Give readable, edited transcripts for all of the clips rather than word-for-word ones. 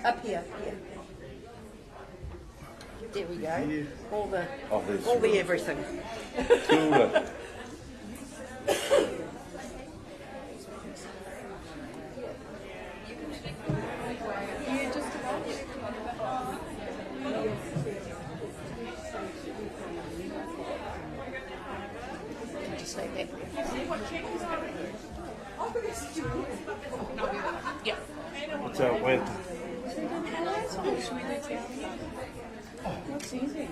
Up here, yeah. There we go. Yeah. All the There's everything. Kia ora. Yeah, just about. Just like that. Yeah. What's our way? That's easy.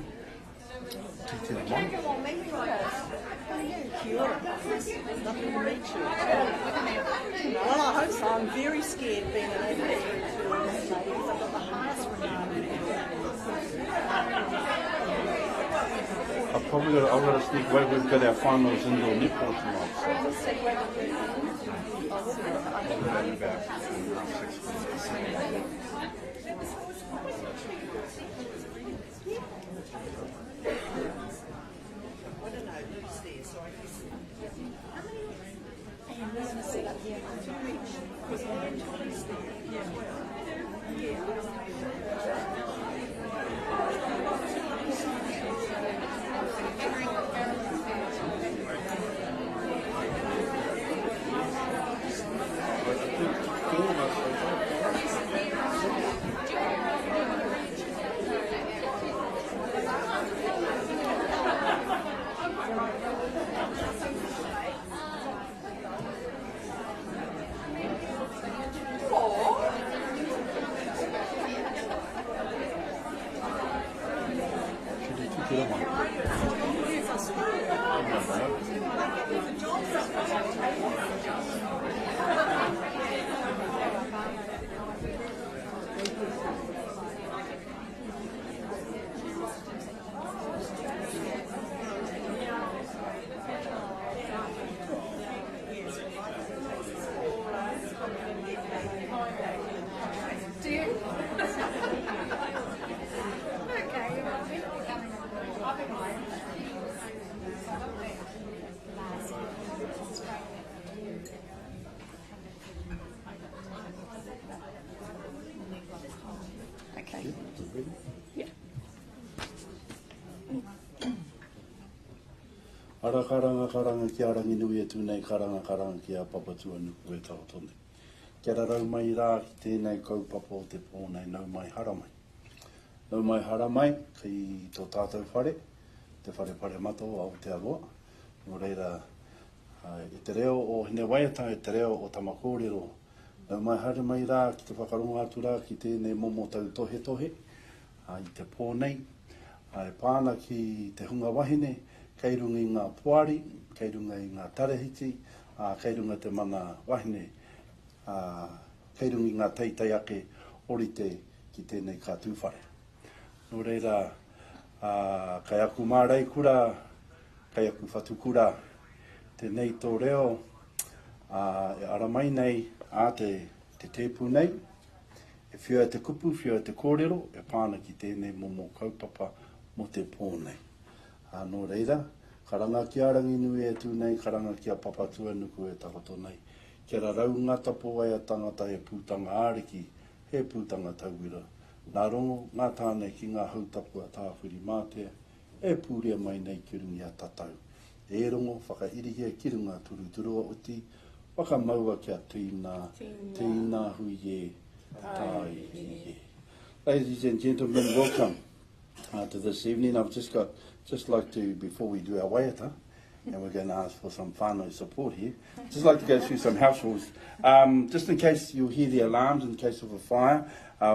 Te mai. Kia ora. Nothing to meet you. Well, I hope so. I'm very scared being an Aboriginal ladies. I've got the highest regard. I'm going to sneak away. We've got our finals indoor netball tonight. So. Only about 6 weeks. Ara karanga ki arangi nui e tūnei karanga ki a papatua nuku e taotone. Kia rarau mai rā ki tēnei kaupapa o te pōnei nau mai haramai. Nau mai haramai ki tō tātou whare, te whare pare mato a Aotearoa. Nō reira e te reo o hine waiata e te reo o Tamakōrero. Nau mai haramai rā ki te whakarunga atu rā ki tēnei momo tau tohe tohe. I te pōnei, e pāna ki te hunga wahine, kei runga i ngā puari, kei runga i ngā tarehiti, kei runga te mana wahine, kei runga i ngā teitei ake orite ki tēnei kā tūwhare. Nō reira, kai aku mārei kura, kai aku whatu kura, tēnei tō reo, e aramai nei a te tēpū nei, e whia te kupu, whia te kōrero, e pāna ki tēnei momo kaupapa mo te pōnei. Nō reira, karanga ki arangi nui e tūnei, karanga ki a papatua nuku e takoto nei. Kia rarau ngata po ai a tangata e pūtanga āriki, he pūtanga tauira. Nā rongo, ngā tānei ki ngā hautapu a tāwhiri mātea, e pūrea mai nei ki rungi a tatau. E rongo, whakairihia ki runga turuturua uti, whakamaua kia tīnā hui e, tai e. Ladies and gentlemen, welcome to this evening. I've just like to, before we do our waiata, and we're going to ask for some whānau support here, just like to go through some house rules. Just in case you hear the alarms in case of a fire,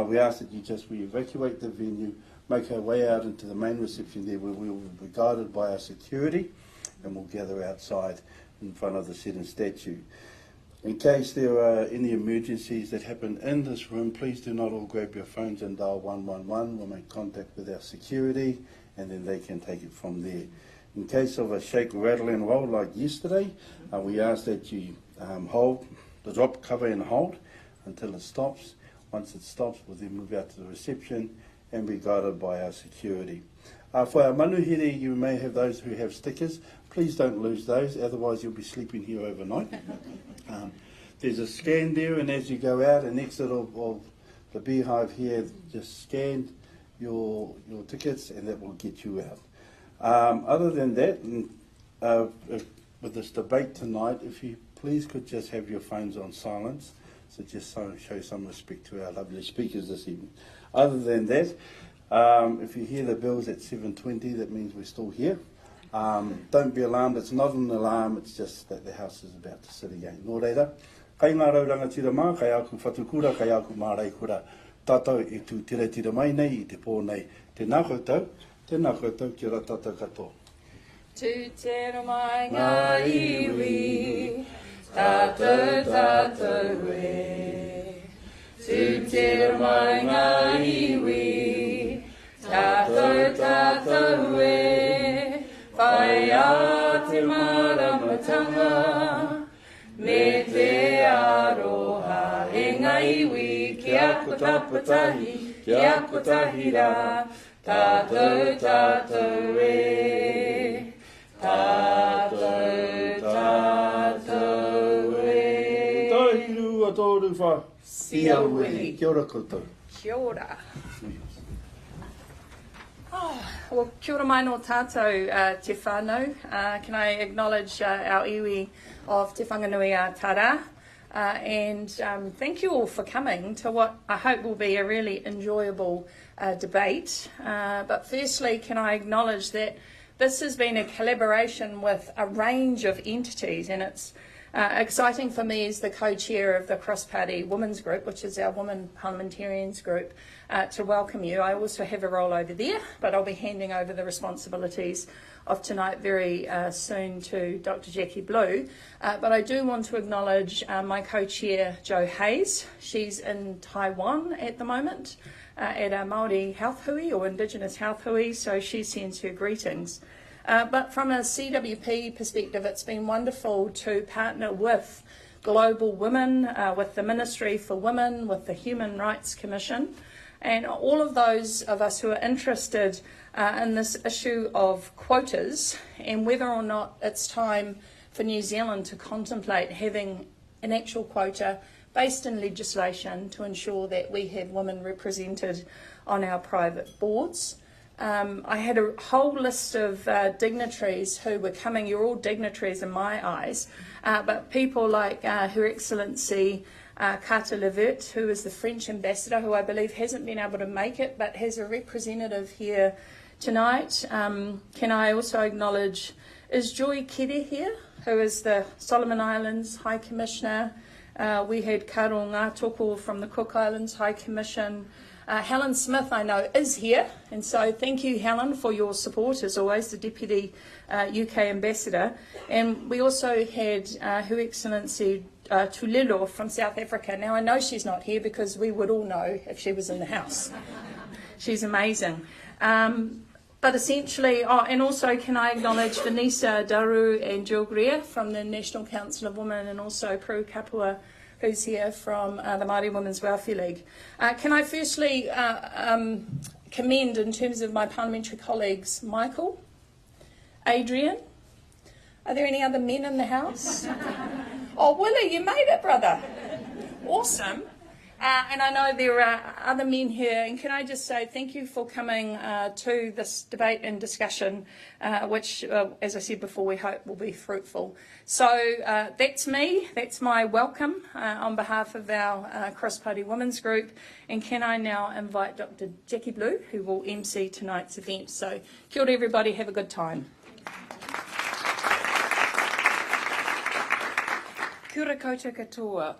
we ask that we evacuate the venue, make our way out into the main reception there where we will be guided by our security, and we'll gather outside in front of the Seton statue. In case there are any emergencies that happen in this room, please do not all grab your phones and dial 111. We'll make contact with our security, and then they can take it from there. In case of a shake, rattle and roll like yesterday, we ask that you hold the drop, cover and hold until it stops. Once it stops, we'll then move out to the reception and be guided by our security. For our manuhiri, you may have those who have stickers. Please don't lose those, otherwise you'll be sleeping here overnight. There's a scan there, and as you go out and exit of the beehive here, just scan your tickets and that will get you out. Other than that, with this debate tonight, if you please could just have your phones on silence, so just show some respect to our lovely speakers this evening. Other than that, if you hear the bells at 7:20, that means we're still here. Don't be alarmed, it's not an alarm, it's just that the house is about to sit again. Nō reira, kai ngā rauranga tira mā, kai aku whatukura, kai aku mārai kura, tātou e tū tira mai nei i te pō nei. Tēnā koutou, kia ora tātou katoa. Tu tera mai ngā iwi, tātou e. Tu tera mai ngā iwi, tātou e. Whai a te maramatanga, me te aroha e ngā iwi, ki a kotapatahi, ki a kotahira, tātou e. Tātou e. Tāhiru a tōru wha. Sia ui. Kia ora koutou. Kia ora. Well, kia ora mai no tātou te whānau. Can I acknowledge our iwi of Te Whanganui a Tara, and thank you all for coming to what I hope will be a really enjoyable debate. But firstly, can I acknowledge that this has been a collaboration with a range of entities, and it's exciting for me as the co-chair of the cross-party women's group, which is our women parliamentarians group, to welcome you. I also have a role over there, but I'll be handing over the responsibilities of tonight very soon to Dr. Jackie Blue. But I do want to acknowledge my co-chair, Jo Hayes. She's in Taiwan at the moment at a Māori health hui or Indigenous health hui, so she sends her greetings. But from a CWP perspective, it's been wonderful to partner with Global Women, with the Ministry for Women, with the Human Rights Commission, and all of those of us who are interested in this issue of quotas and whether or not it's time for New Zealand to contemplate having an actual quota based in legislation to ensure that we have women represented on our private boards. I had a whole list of dignitaries who were coming. You're all dignitaries in my eyes, but people like Her Excellency Carter Levert, who is the French ambassador, who I believe hasn't been able to make it, but has a representative here tonight. Can I also acknowledge, is Joy Kere here, who is the Solomon Islands High Commissioner? We had Karo Ngātoko from the Cook Islands High Commission. Helen Smith, I know, is here, and so thank you, Helen, for your support, as always, the Deputy UK Ambassador. And we also had Her Excellency Tulilo from South Africa. Now, I know she's not here because we would all know if she was in the house. She's amazing. But essentially, and also can I acknowledge Vanessa Daru and Jill Greer from the National Council of Women, and also Prue Kapua, who's here from the Māori Women's Welfare League. Can I firstly commend, in terms of my parliamentary colleagues, Michael, Adrian. Are there any other men in the house? Oh, Willie, you made it, brother. Awesome. And I know there are other men here, and can I just say thank you for coming to this debate and discussion, which, as I said before, we hope will be fruitful. So that's me, that's my welcome on behalf of our cross-party women's group, and can I now invite Dr. Jackie Blue, who will MC tonight's event. So kia ora everybody, have a good time. Kia ora koutou katoa.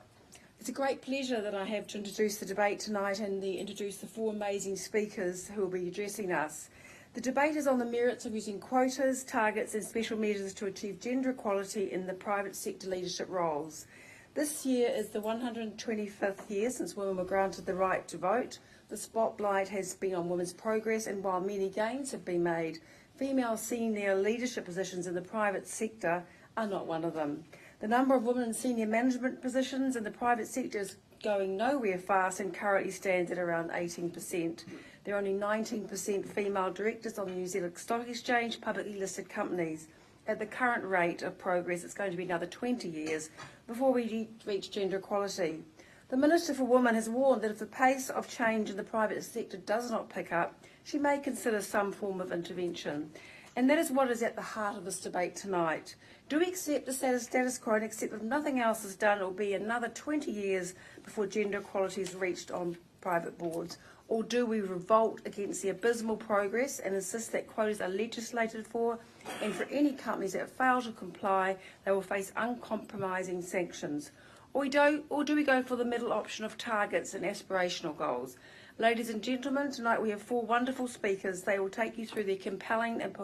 It's a great pleasure that I have to introduce the debate tonight and introduce the four amazing speakers who will be addressing us. The debate is on the merits of using quotas, targets and special measures to achieve gender equality in the private sector leadership roles. This year is the 125th year since women were granted the right to vote. The spotlight has been on women's progress, and while many gains have been made, female senior leadership positions in the private sector are not one of them. The number of women in senior management positions in the private sector is going nowhere fast and currently stands at around 18%. There are only 19% female directors on the New Zealand Stock Exchange, publicly listed companies. At the current rate of progress, it's going to be another 20 years before we reach gender equality. The Minister for Women has warned that if the pace of change in the private sector does not pick up, she may consider some form of intervention. And that is what is at the heart of this debate tonight. Do we accept the status quo and accept that if nothing else is done, it will be another 20 years before gender equality is reached on private boards? Or do we revolt against the abysmal progress and insist that quotas are legislated for, and for any companies that fail to comply, they will face uncompromising sanctions? Or do we go for the middle option of targets and aspirational goals? Ladies and gentlemen, tonight we have 4 wonderful speakers. They will take you through their compelling and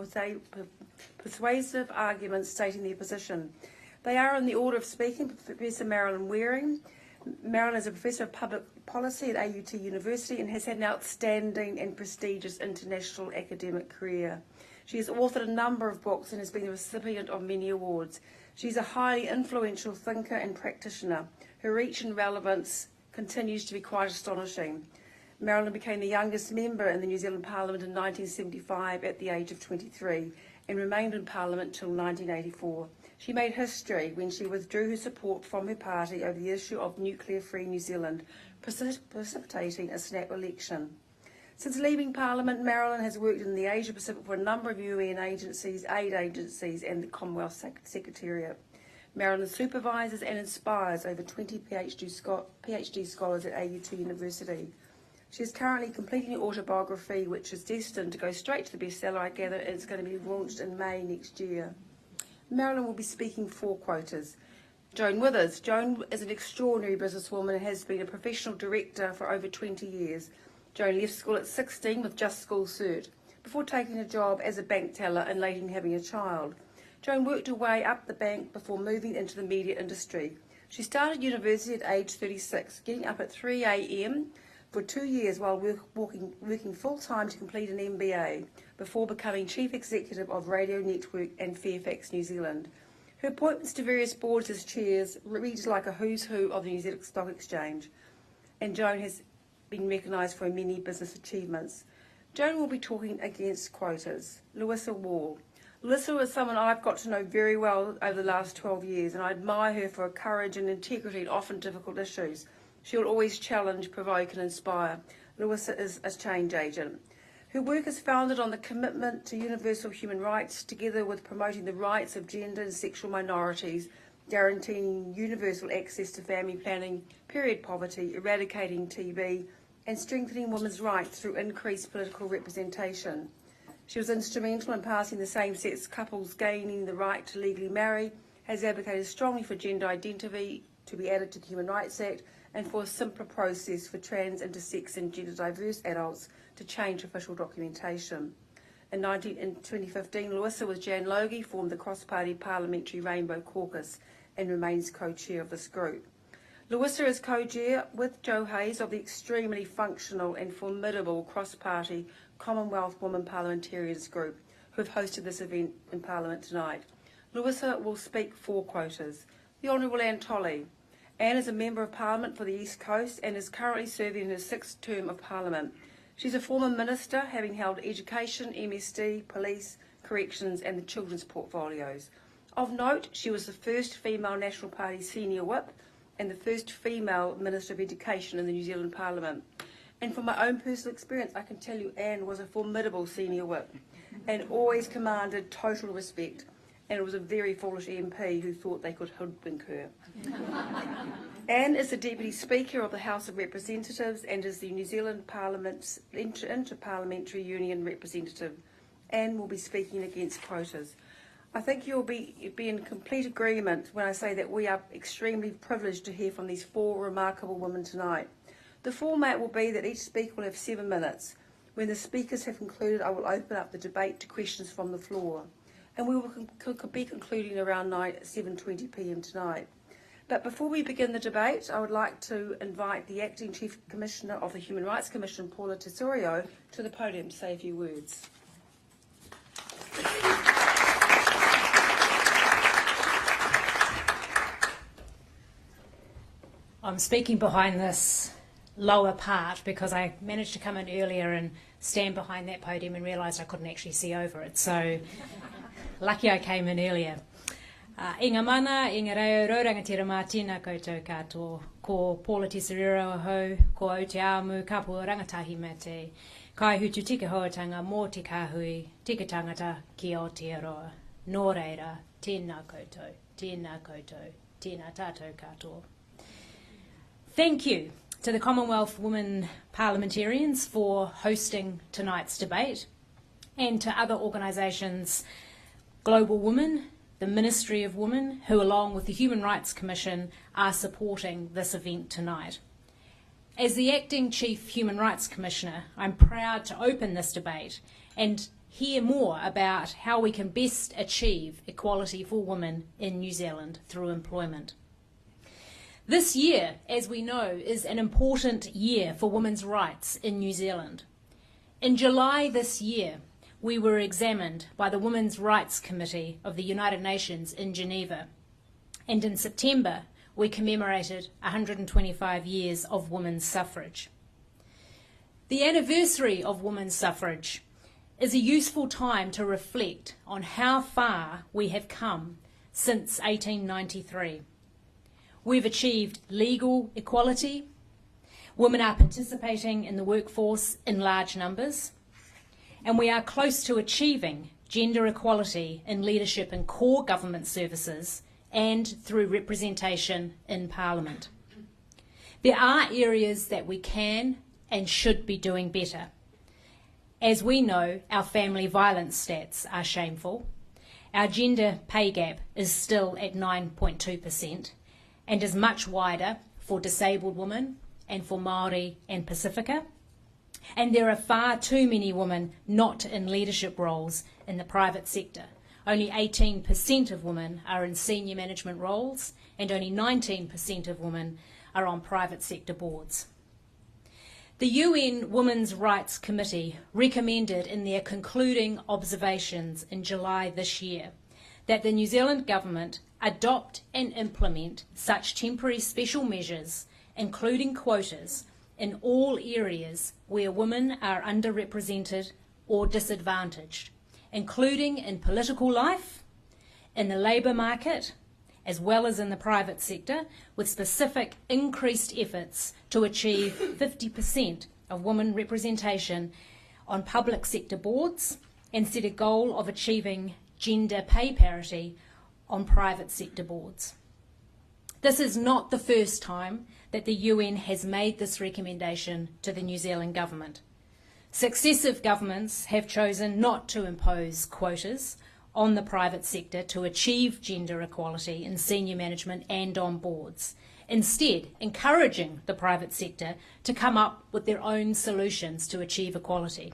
persuasive arguments stating their position. They are in the order of speaking: Professor Marilyn Waring. Marilyn is a Professor of Public Policy at AUT University and has had an outstanding and prestigious international academic career. She has authored a number of books and has been the recipient of many awards. She's a highly influential thinker and practitioner. Her reach and relevance continues to be quite astonishing. Marilyn became the youngest member in the New Zealand Parliament in 1975 at the age of 23 and remained in Parliament till 1984. She made history when she withdrew her support from her party over the issue of nuclear-free New Zealand, precipitating a snap election. Since leaving Parliament, Marilyn has worked in the Asia Pacific for a number of UN agencies, aid agencies and the Commonwealth Secretariat. Marilyn supervises and inspires over 20 PhD scholars at AUT University. She is currently completing an autobiography which is destined to go straight to the bestseller, I gather, and it's going to be launched in May next year. Marilyn will be speaking for Quotas. Joan Withers. Joan is an extraordinary businesswoman and has been a professional director for over 20 years. Joan left school at 16 with just school cert, before taking a job as a bank teller and later having a child. Joan worked her way up the bank before moving into the media industry. She started university at age 36, getting up at 3 a.m. for 2 years while working full-time to complete an MBA, before becoming Chief Executive of Radio Network and Fairfax, New Zealand. Her appointments to various boards as chairs reads like a who's who of the New Zealand Stock Exchange, and Joan has been recognised for her many business achievements. Joan will be talking against quotas. Louisa Wall. Louisa is someone I've got to know very well over the last 12 years, and I admire her for her courage and integrity in often difficult issues. She will always challenge, provoke and inspire. Louisa is a change agent. Her work is founded on the commitment to universal human rights, together with promoting the rights of gender and sexual minorities, guaranteeing universal access to family planning, period poverty, eradicating TB, and strengthening women's rights through increased political representation. She was instrumental in passing the same-sex couples gaining the right to legally marry, has advocated strongly for gender identity to be added to the Human Rights Act, and for a simpler process for trans, intersex and gender diverse adults to change official documentation. In 2015, Louisa with Jan Logie formed the cross-party Parliamentary Rainbow Caucus and remains co-chair of this group. Louisa is co-chair with Joe Hayes of the extremely functional and formidable cross-party Commonwealth Women Parliamentarians group, who have hosted this event in Parliament tonight. Louisa will speak for quotas. The Honourable Anne Tolley. Anne is a Member of Parliament for the East Coast and is currently serving in her 6th term of Parliament. She's a former Minister, having held Education, MSD, Police, Corrections and the Children's portfolios. Of note, she was the first female National Party Senior Whip and the first female Minister of Education in the New Zealand Parliament. And from my own personal experience, I can tell you Anne was a formidable Senior Whip and always commanded total respect. And it was a very foolish MP who thought they could hoodwink her. Anne is the Deputy Speaker of the House of Representatives and is the New Zealand Parliament's Inter-Parliamentary Union representative. Anne will be speaking against quotas. I think you'll be in complete agreement when I say that we are extremely privileged to hear from these 4 remarkable women tonight. The format will be that each speaker will have 7 minutes. When the speakers have concluded, I will open up the debate to questions from the floor. And we will be concluding around 7:20 p.m. tonight. But before we begin the debate, I would like to invite the Acting Chief Commissioner of the Human Rights Commission, Paula Tesorio, to the podium to say a few words. I'm speaking behind this lower part because I managed to come in earlier and stand behind that podium and realised I couldn't actually see over it. So lucky I came in earlier. I ngā mana, i ngā reo raurangatira mā tēnā koutou katoa, ko Paula Tesarero ahau, ko Aoteamu, ka pua rangatahi me te kaihutu tika hoatanga mō te kāhui, tika tangata ki Aotearoa. Nō reira, tēnā koutou, tēnā koutou, tēnā tātou katoa. Thank you to the Commonwealth Women Parliamentarians for hosting tonight's debate, and to other organisations, Global Women, the Ministry of Women, who along with the Human Rights Commission are supporting this event tonight. As the Acting Chief Human Rights Commissioner, I'm proud to open this debate and hear more about how we can best achieve equality for women in New Zealand through employment. This year, as we know, is an important year for women's rights in New Zealand. In July this year, we were examined by the Women's Rights Committee of the United Nations in Geneva, and in September we commemorated 125 years of women's suffrage. The anniversary of women's suffrage is a useful time to reflect on how far we have come since 1893. We've achieved legal equality, women are participating in the workforce in large numbers, and we are close to achieving gender equality in leadership in core government services and through representation in Parliament. There are areas that we can and should be doing better. As we know, our family violence stats are shameful. Our gender pay gap is still at 9.2% and is much wider for disabled women and for Māori and Pacifica. And there are far too many women not in leadership roles in the private sector. Only 18% of women are in senior management roles, and only 19% of women are on private sector boards. The UN Women's Rights Committee recommended in their concluding observations in July this year that the New Zealand government adopt and implement such temporary special measures, including quotas, in all areas where women are underrepresented or disadvantaged, including in political life, in the labour market, as well as in the private sector, with specific increased efforts to achieve 50% of women representation on public sector boards, and set a goal of achieving gender pay parity on private sector boards. This is not the first time that the UN has made this recommendation to the New Zealand government. Successive governments have chosen not to impose quotas on the private sector to achieve gender equality in senior management and on boards, instead encouraging the private sector to come up with their own solutions to achieve equality.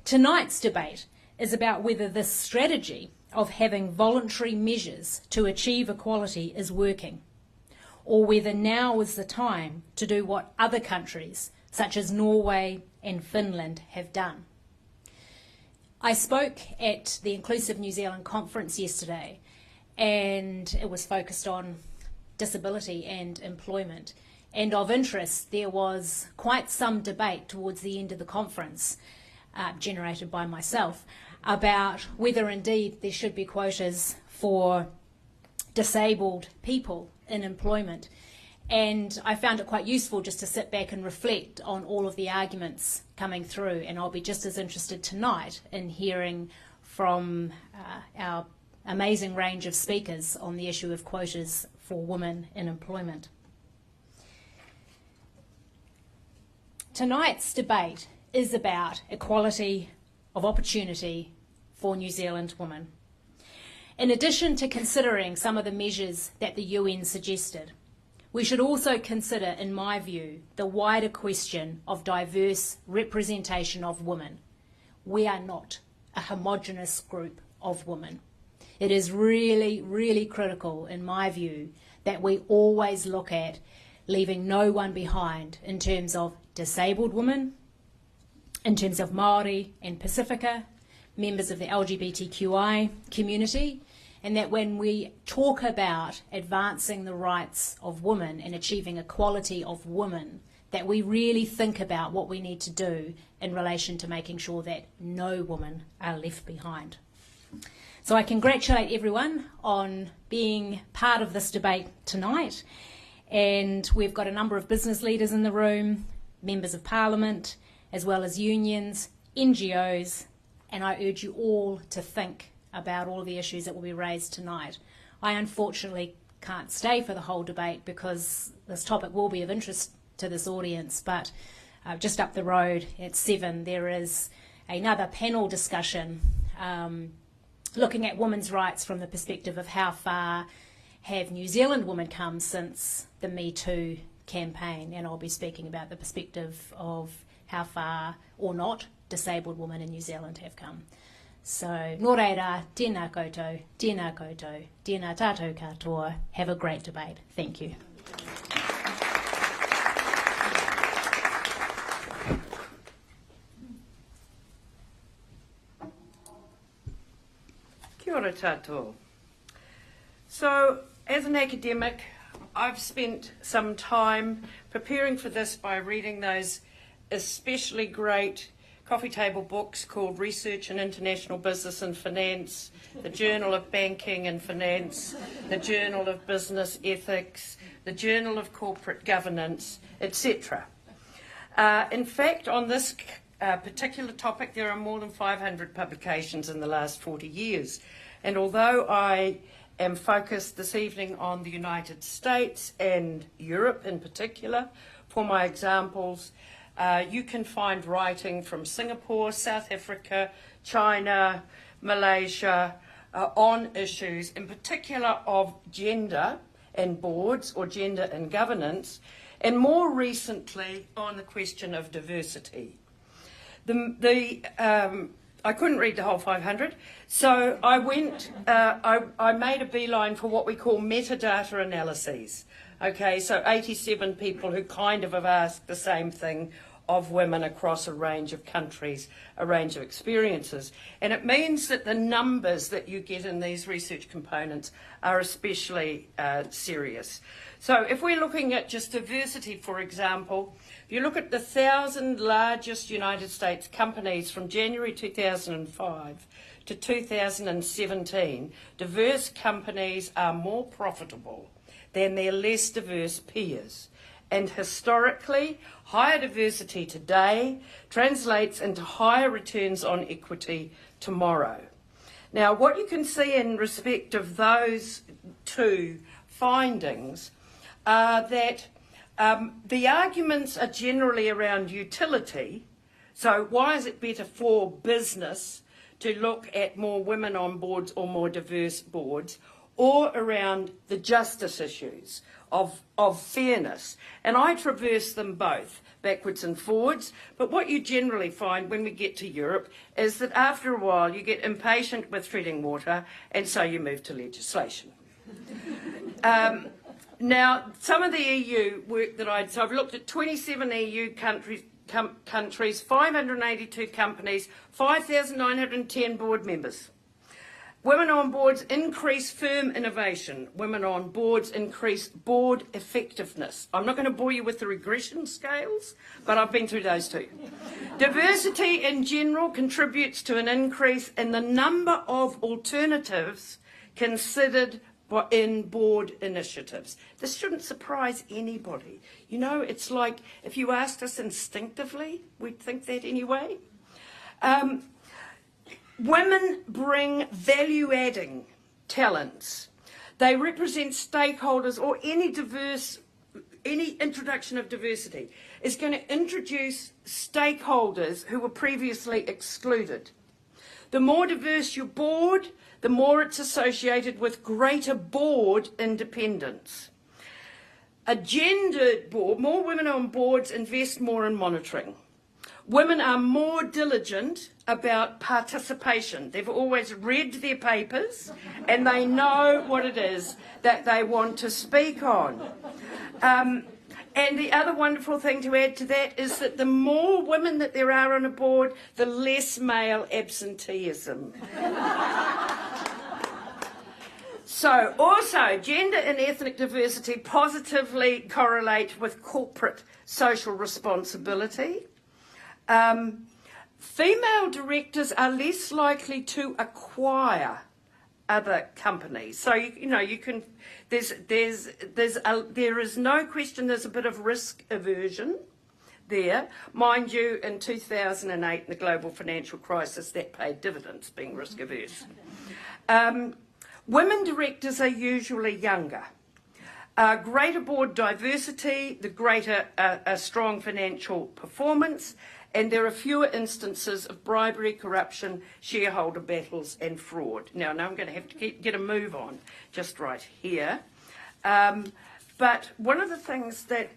Tonight's debate is about whether this strategy of having voluntary measures to achieve equality is working, or whether now is the time to do what other countries, such as Norway and Finland, have done. I spoke at the Inclusive New Zealand conference yesterday, and it was focused on disability and employment. And of interest, there was quite some debate towards the end of the conference, generated by myself, about whether indeed there should be quotas for disabled people in employment. And I found it quite useful just to sit back and reflect on all of the arguments coming through, and I'll be just as interested tonight in hearing from our amazing range of speakers on the issue of quotas for women in employment. Tonight's debate is about equality of opportunity for New Zealand women. In addition to considering some of the measures that the UN suggested, we should also consider, in my view, the wider question of diverse representation of women. We are not a homogenous group of women. It is really, really critical, in my view, that we always look at leaving no one behind in terms of disabled women, in terms of Māori and Pacifica, members of the LGBTQI community, and that when we talk about advancing the rights of women and achieving equality of women, that we really think about what we need to do in relation to making sure that no women are left behind. So I congratulate everyone on being part of this debate tonight. And we've got a number of business leaders in the room, members of Parliament, as well as unions, NGOs, and I urge you all to think about all the issues that will be raised tonight. I unfortunately can't stay for the whole debate because this topic will be of interest to this audience, but just up the road at 7 there is another panel discussion looking at women's rights from the perspective of how far have New Zealand women come since the Me Too campaign, and I'll be speaking about the perspective of how far or not disabled women in New Zealand have come. So, nō reira, tēnā koutou, tēnā tātou katoa. Have a great debate. Thank you. Kia ora tātou. So, as an academic, I've spent some time preparing for this by reading those especially great coffee table books called Research in International Business and Finance, the Journal of Banking and Finance, the Journal of Business Ethics, the Journal of Corporate Governance, etc. In fact, on this particular topic, there are more than 500 publications in the last 40 years. And although I am focused this evening on the United States and Europe in particular for my examples, you can find writing from Singapore, South Africa, China, Malaysia on issues in particular of gender and boards or gender and governance, and more recently on the question of diversity. I couldn't read the whole 500, so I went, I made a beeline for what we call metadata analyses. Okay, so 87 people who kind of have asked the same thing of women across a range of countries, a range of experiences. And it means that the numbers that you get in these research components are especially serious. So if we're looking at just diversity, for example, if you look at the 1,000 largest United States companies from January 2005 to 2017, diverse companies are more profitable than their less diverse peers. And historically, higher diversity today translates into higher returns on equity tomorrow. Now, what you can see in respect of those two findings are that the arguments are generally around utility. So why is it better for business to look at more women on boards or more diverse boards, or around the justice issues of fairness? And I traverse them both, backwards and forwards, but what you generally find when we get to Europe is that after a while you get impatient with treading water, and so you move to legislation. Now, some of the EU work that so I've looked at 27 EU countries, 582 companies, 5,910 board members. Women on boards increase firm innovation. Women on boards increase board effectiveness. I'm not going to bore you with the regression scales, but I've been through those too. Diversity in general contributes to an increase in the number of alternatives considered in board initiatives. This shouldn't surprise anybody. You know, it's like if you asked us instinctively, we'd think that anyway. Women bring value-adding talents. They represent stakeholders, or any introduction of diversity is going to introduce stakeholders who were previously excluded. The more diverse your board, the more it's associated with greater board independence. A gendered board, more women on boards invest more in monitoring. Women are more diligent about participation. They've always read their papers and they know what it is that they want to speak on. And the other wonderful thing to add to that is that the more women that there are on a board, the less male absenteeism. So also, gender and ethnic diversity positively correlate with corporate social responsibility. Female directors are less likely to acquire other companies. So you can. There is no question. There's a bit of risk aversion there, mind you. In 2008, in the global financial crisis, that paid dividends, being risk averse. Women directors are usually younger. Greater board diversity, the greater strong financial performance, and there are fewer instances of bribery, corruption, shareholder battles and fraud. Now I'm going to have to get a move on just right here. But one of the things that,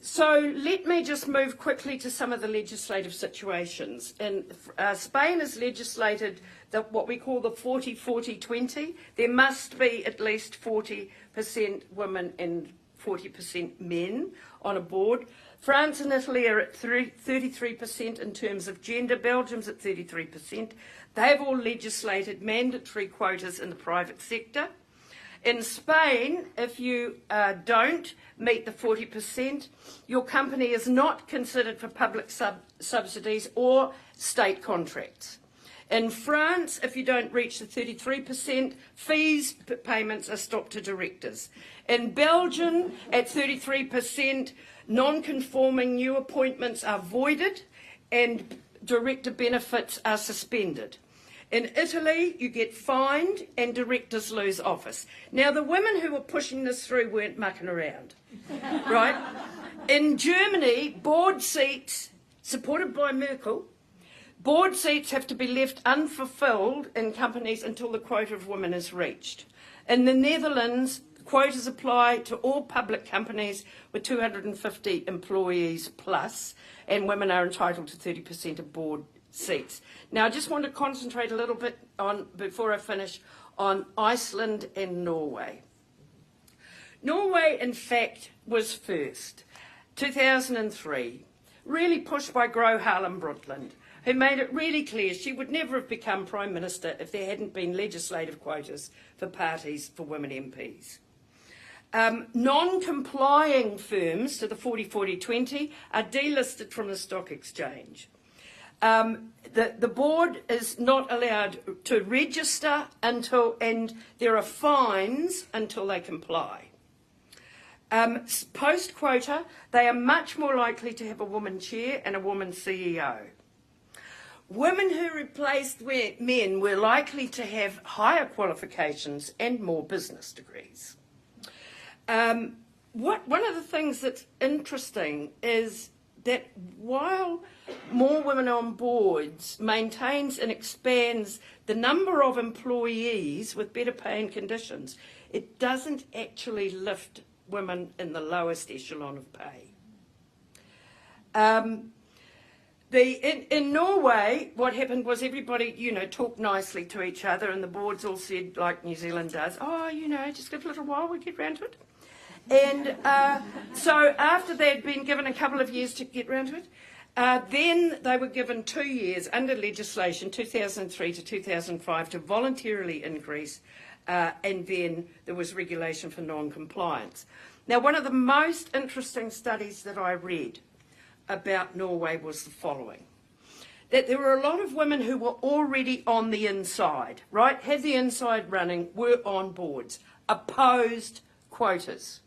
so let me just move quickly to some of the legislative situations. In Spain has legislated what we call the 40-40-20. There must be at least 40% women and 40% men on a board. France and Italy are at 33% in terms of gender. Belgium's at 33%. They've all legislated mandatory quotas in the private sector. In Spain, if you don't meet the 40%, your company is not considered for public subsidies or state contracts. In France, if you don't reach the 33%, fees payments are stopped to directors. In Belgium, at 33%, non-conforming new appointments are voided and director benefits are suspended. In Italy, you get fined and directors lose office. Now, the women who were pushing this through weren't mucking around, right? In Germany, board seats, supported by Merkel, board seats have to be left unfulfilled in companies until the quota of women is reached. In the Netherlands, quotas apply to all public companies with 250 employees plus, and women are entitled to 30% of board seats. Now, I just want to concentrate a little bit on, before I finish, on Iceland and Norway. Norway, in fact, was first, 2003, really pushed by Gro Harlem Brundtland, who made it really clear she would never have become Prime Minister if there hadn't been legislative quotas for parties for women MPs. Non-complying firms to the 40-40-20 are delisted from the stock exchange. The board is not allowed to register until, and there are fines until they comply. Post-quota, they are much more likely to have a woman chair and a woman CEO. Women who replaced men were likely to have higher qualifications and more business degrees. One of the things that's interesting is that while more women on boards maintains and expands the number of employees with better pay and conditions, it doesn't actually lift women in the lowest echelon of pay. In Norway, what happened was everybody, talked nicely to each other, and the boards all said, like New Zealand does, just give it a little while, we'll get round to it. And so after they'd been given a couple of years to get round to it, then they were given 2 years under legislation, 2003 to 2005, to voluntarily increase, and then there was regulation for non-compliance. Now, one of the most interesting studies that I read about Norway was the following: that there were a lot of women who were already on the inside, right, had the inside running, were on boards, opposed quotas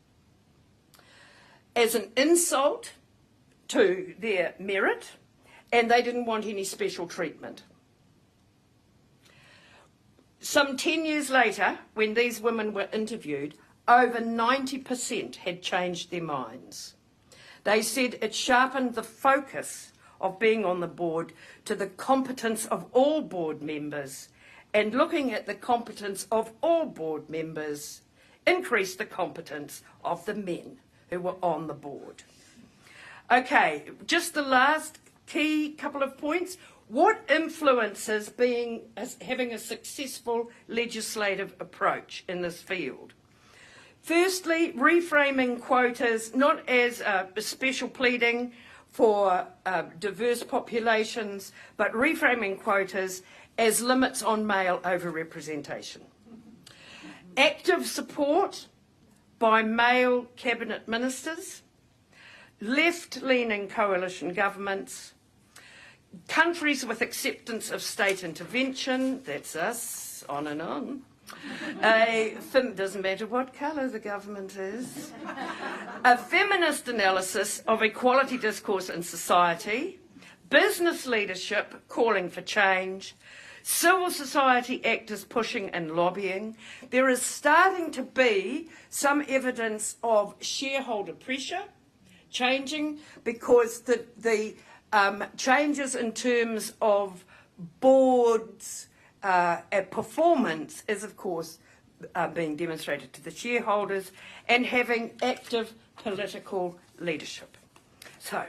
as an insult to their merit, and they didn't want any special treatment. Some 10 years later, when these women were interviewed, over 90% had changed their minds. They said it sharpened the focus of being on the board to the competence of all board members, and looking at the competence of all board members increased the competence of the men who were on the board. Okay, just the last key couple of points. What influences having a successful legislative approach in this field? Firstly, reframing quotas not as a special pleading for diverse populations, but reframing quotas as limits on male overrepresentation. Active support by male cabinet ministers, left-leaning coalition governments, countries with acceptance of state intervention, that's us, on and on. Doesn't matter what colour the government is. A feminist analysis of equality discourse in society, business leadership calling for change, civil society actors pushing and lobbying. There is starting to be some evidence of shareholder pressure changing, because the changes in terms of boards performance is, of course, being demonstrated to the shareholders, and having active political leadership. So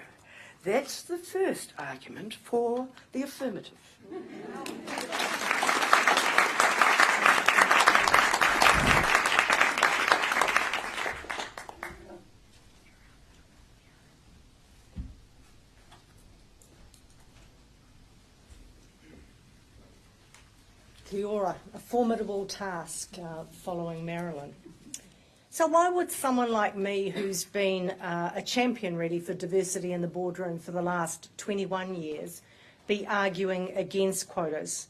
that's the first argument for the affirmative. Kia ora, a formidable task following Marilyn. So why would someone like me, who's been a champion really for diversity in the boardroom for the last 21 years, be arguing against quotas?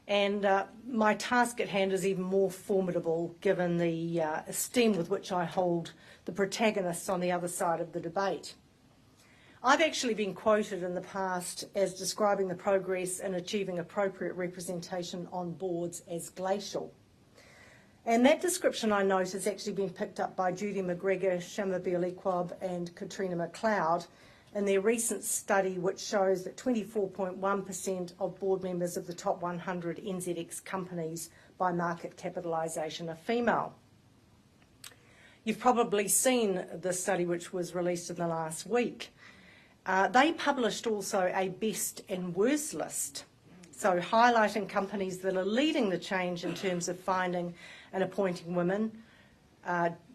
And my task at hand is even more formidable given the esteem with which I hold the protagonists on the other side of the debate. I've actually been quoted in the past as describing the progress in achieving appropriate representation on boards as glacial. And that description, I note, has actually been picked up by Judy McGregor, Shama Bialiquab and Katrina McLeod in their recent study, which shows that 24.1% of board members of the top 100 NZX companies by market capitalisation are female. You've probably seen the study which was released in the last week. They published also a best and worst list, so highlighting companies that are leading the change in terms of finding and appointing women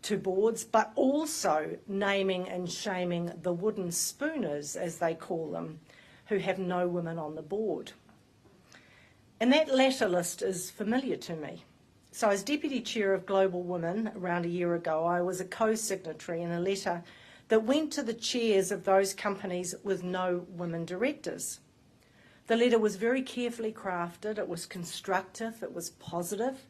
to boards, but also naming and shaming the wooden spooners, as they call them, who have no women on the board. And that latter list is familiar to me. So as Deputy Chair of Global Women around a year ago, I was a co-signatory in a letter that went to the chairs of those companies with no women directors. The letter was very carefully crafted, it was constructive, it was positive.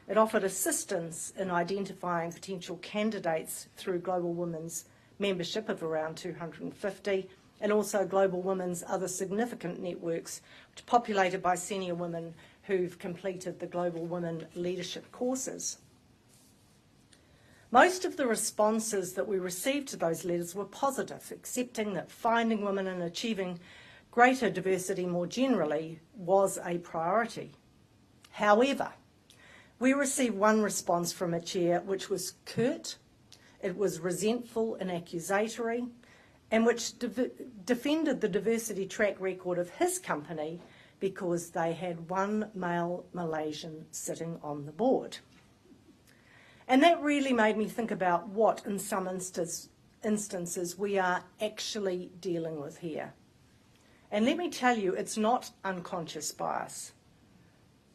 It offered assistance in identifying potential candidates through Global Women's membership of around 250, and also Global Women's other significant networks, which are populated by senior women who've completed the Global Women leadership courses. Most of the responses that we received to those letters were positive, accepting that finding women and achieving greater diversity more generally was a priority. However, we received one response from a chair which was curt, it was resentful and accusatory, and which defended the diversity track record of his company because they had one male Malaysian sitting on the board. And that really made me think about what, in some instances, we are actually dealing with here. And let me tell you, it's not unconscious bias.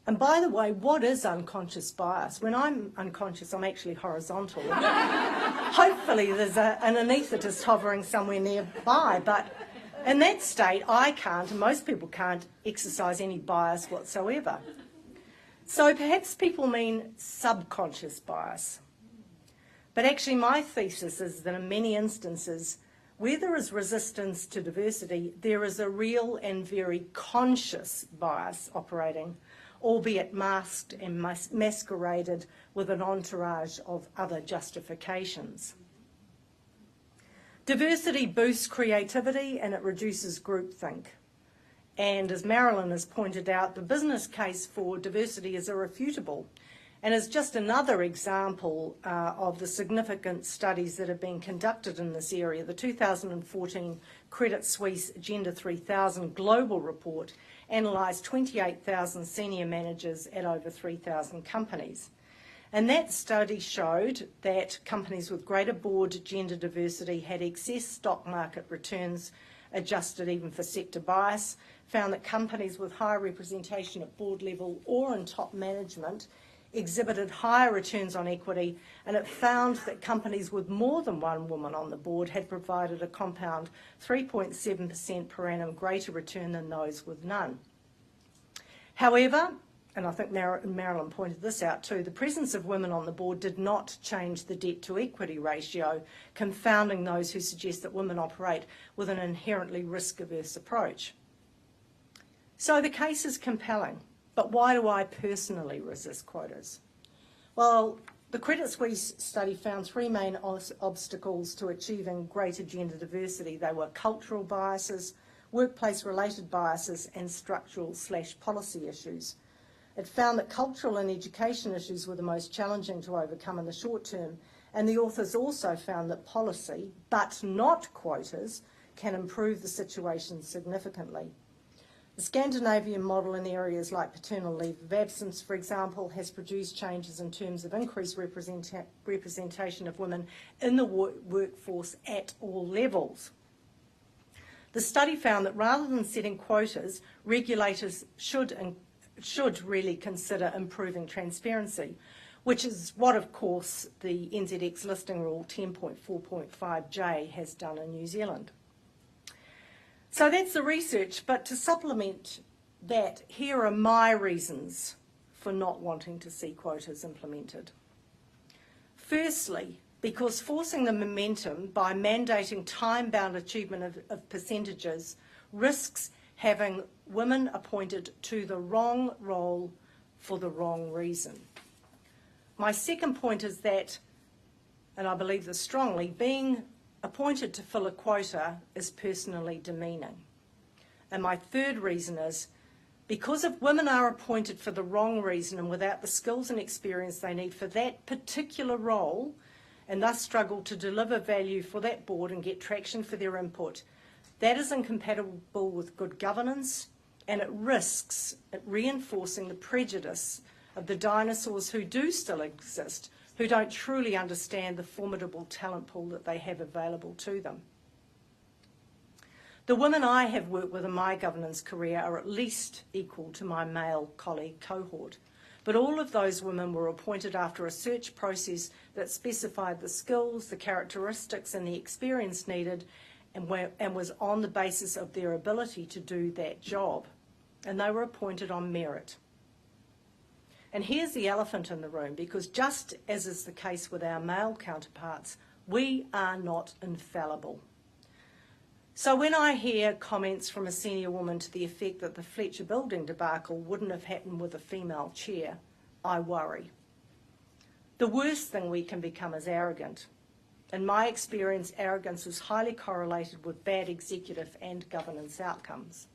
And by the way, what is unconscious bias? When I'm unconscious, I'm actually horizontal. Hopefully there's an anaesthetist hovering somewhere nearby, but in that state, I can't, and most people can't, exercise any bias whatsoever. So perhaps people mean subconscious bias. But actually my thesis is that in many instances, where there is resistance to diversity, there is a real and very conscious bias operating, albeit masked and masqueraded with an entourage of other justifications. Diversity boosts creativity and it reduces groupthink. And as Marilyn has pointed out, the business case for diversity is irrefutable and is just another example of the significant studies that have been conducted in this area. The 2014 Credit Suisse Gender 3000 Global Report analysed 28,000 senior managers at over 3,000 companies. And that study showed that companies with greater board gender diversity had excess stock market returns adjusted even for sector bias, found that companies with high representation at board level or in top management exhibited higher returns on equity, and it found that companies with more than one woman on the board had provided a compound 3.7% per annum greater return than those with none. However, and I think Marilyn pointed this out too, the presence of women on the board did not change the debt to equity ratio, confounding those who suggest that women operate with an inherently risk-averse approach. So the case is compelling, but why do I personally resist quotas? Well, the Credit Suisse study found three main obstacles to achieving greater gender diversity. They were cultural biases, workplace-related biases, and structural/policy issues. It found that cultural and education issues were the most challenging to overcome in the short term, and the authors also found that policy, but not quotas, can improve the situation significantly. The Scandinavian model in areas like paternal leave of absence, for example, has produced changes in terms of increased representation of women in the workforce at all levels. The study found that rather than setting quotas, regulators should really consider improving transparency, which is what, of course, the NZX listing rule 10.4.5J has done in New Zealand. So that's the research, but to supplement that, here are my reasons for not wanting to see quotas implemented. Firstly, because forcing the momentum by mandating time-bound achievement of percentages risks having women appointed to the wrong role for the wrong reason. My second point is that, and I believe this strongly, being appointed to fill a quota is personally demeaning. And my third reason is, because if women are appointed for the wrong reason and without the skills and experience they need for that particular role, and thus struggle to deliver value for that board and get traction for their input, that is incompatible with good governance, and it risks reinforcing the prejudice of the dinosaurs who do still exist, who don't truly understand the formidable talent pool that they have available to them. The women I have worked with in my governance career are at least equal to my male colleague cohort, but all of those women were appointed after a search process that specified the skills, the characteristics and the experience needed, and was on the basis of their ability to do that job. And they were appointed on merit. And here's the elephant in the room, because just as is the case with our male counterparts, we are not infallible. So when I hear comments from a senior woman to the effect that the Fletcher building debacle wouldn't have happened with a female chair, I worry. The worst thing we can become is arrogant. In my experience, arrogance is highly correlated with bad executive and governance outcomes.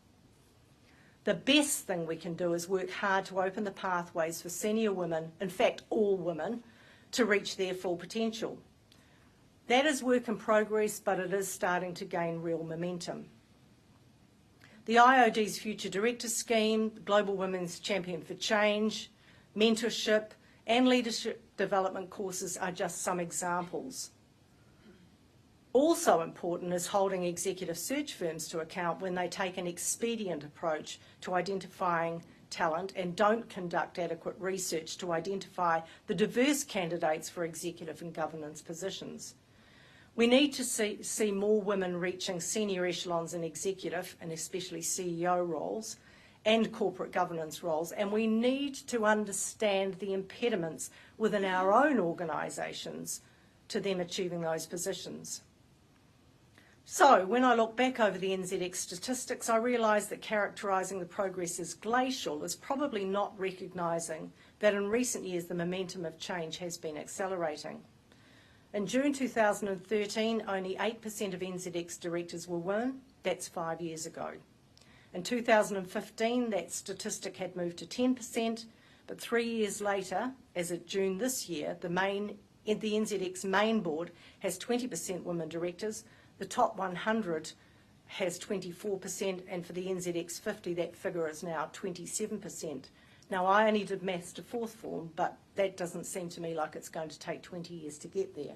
The best thing we can do is work hard to open the pathways for senior women, in fact all women, to reach their full potential. That is work in progress, but it is starting to gain real momentum. The IOD's Future Director Scheme, Global Women's Champion for Change, mentorship and leadership development courses are just some examples. Also important is holding executive search firms to account when they take an expedient approach to identifying talent and don't conduct adequate research to identify the diverse candidates for executive and governance positions. We need to see more women reaching senior echelons in executive and especially CEO roles and corporate governance roles, and we need to understand the impediments within our own organisations to them achieving those positions. So, when I look back over the NZX statistics, I realise that characterising the progress as glacial is probably not recognising that in recent years the momentum of change has been accelerating. In June 2013, only 8% of NZX directors were women. That's 5 years ago. In 2015, that statistic had moved to 10%, but 3 years later, as of June this year, the NZX main board has 20% women directors. The top 100 has 24%, and for the NZX 50, that figure is now 27%. Now, I only did maths to fourth form, but that doesn't seem to me like it's going to take 20 years to get there.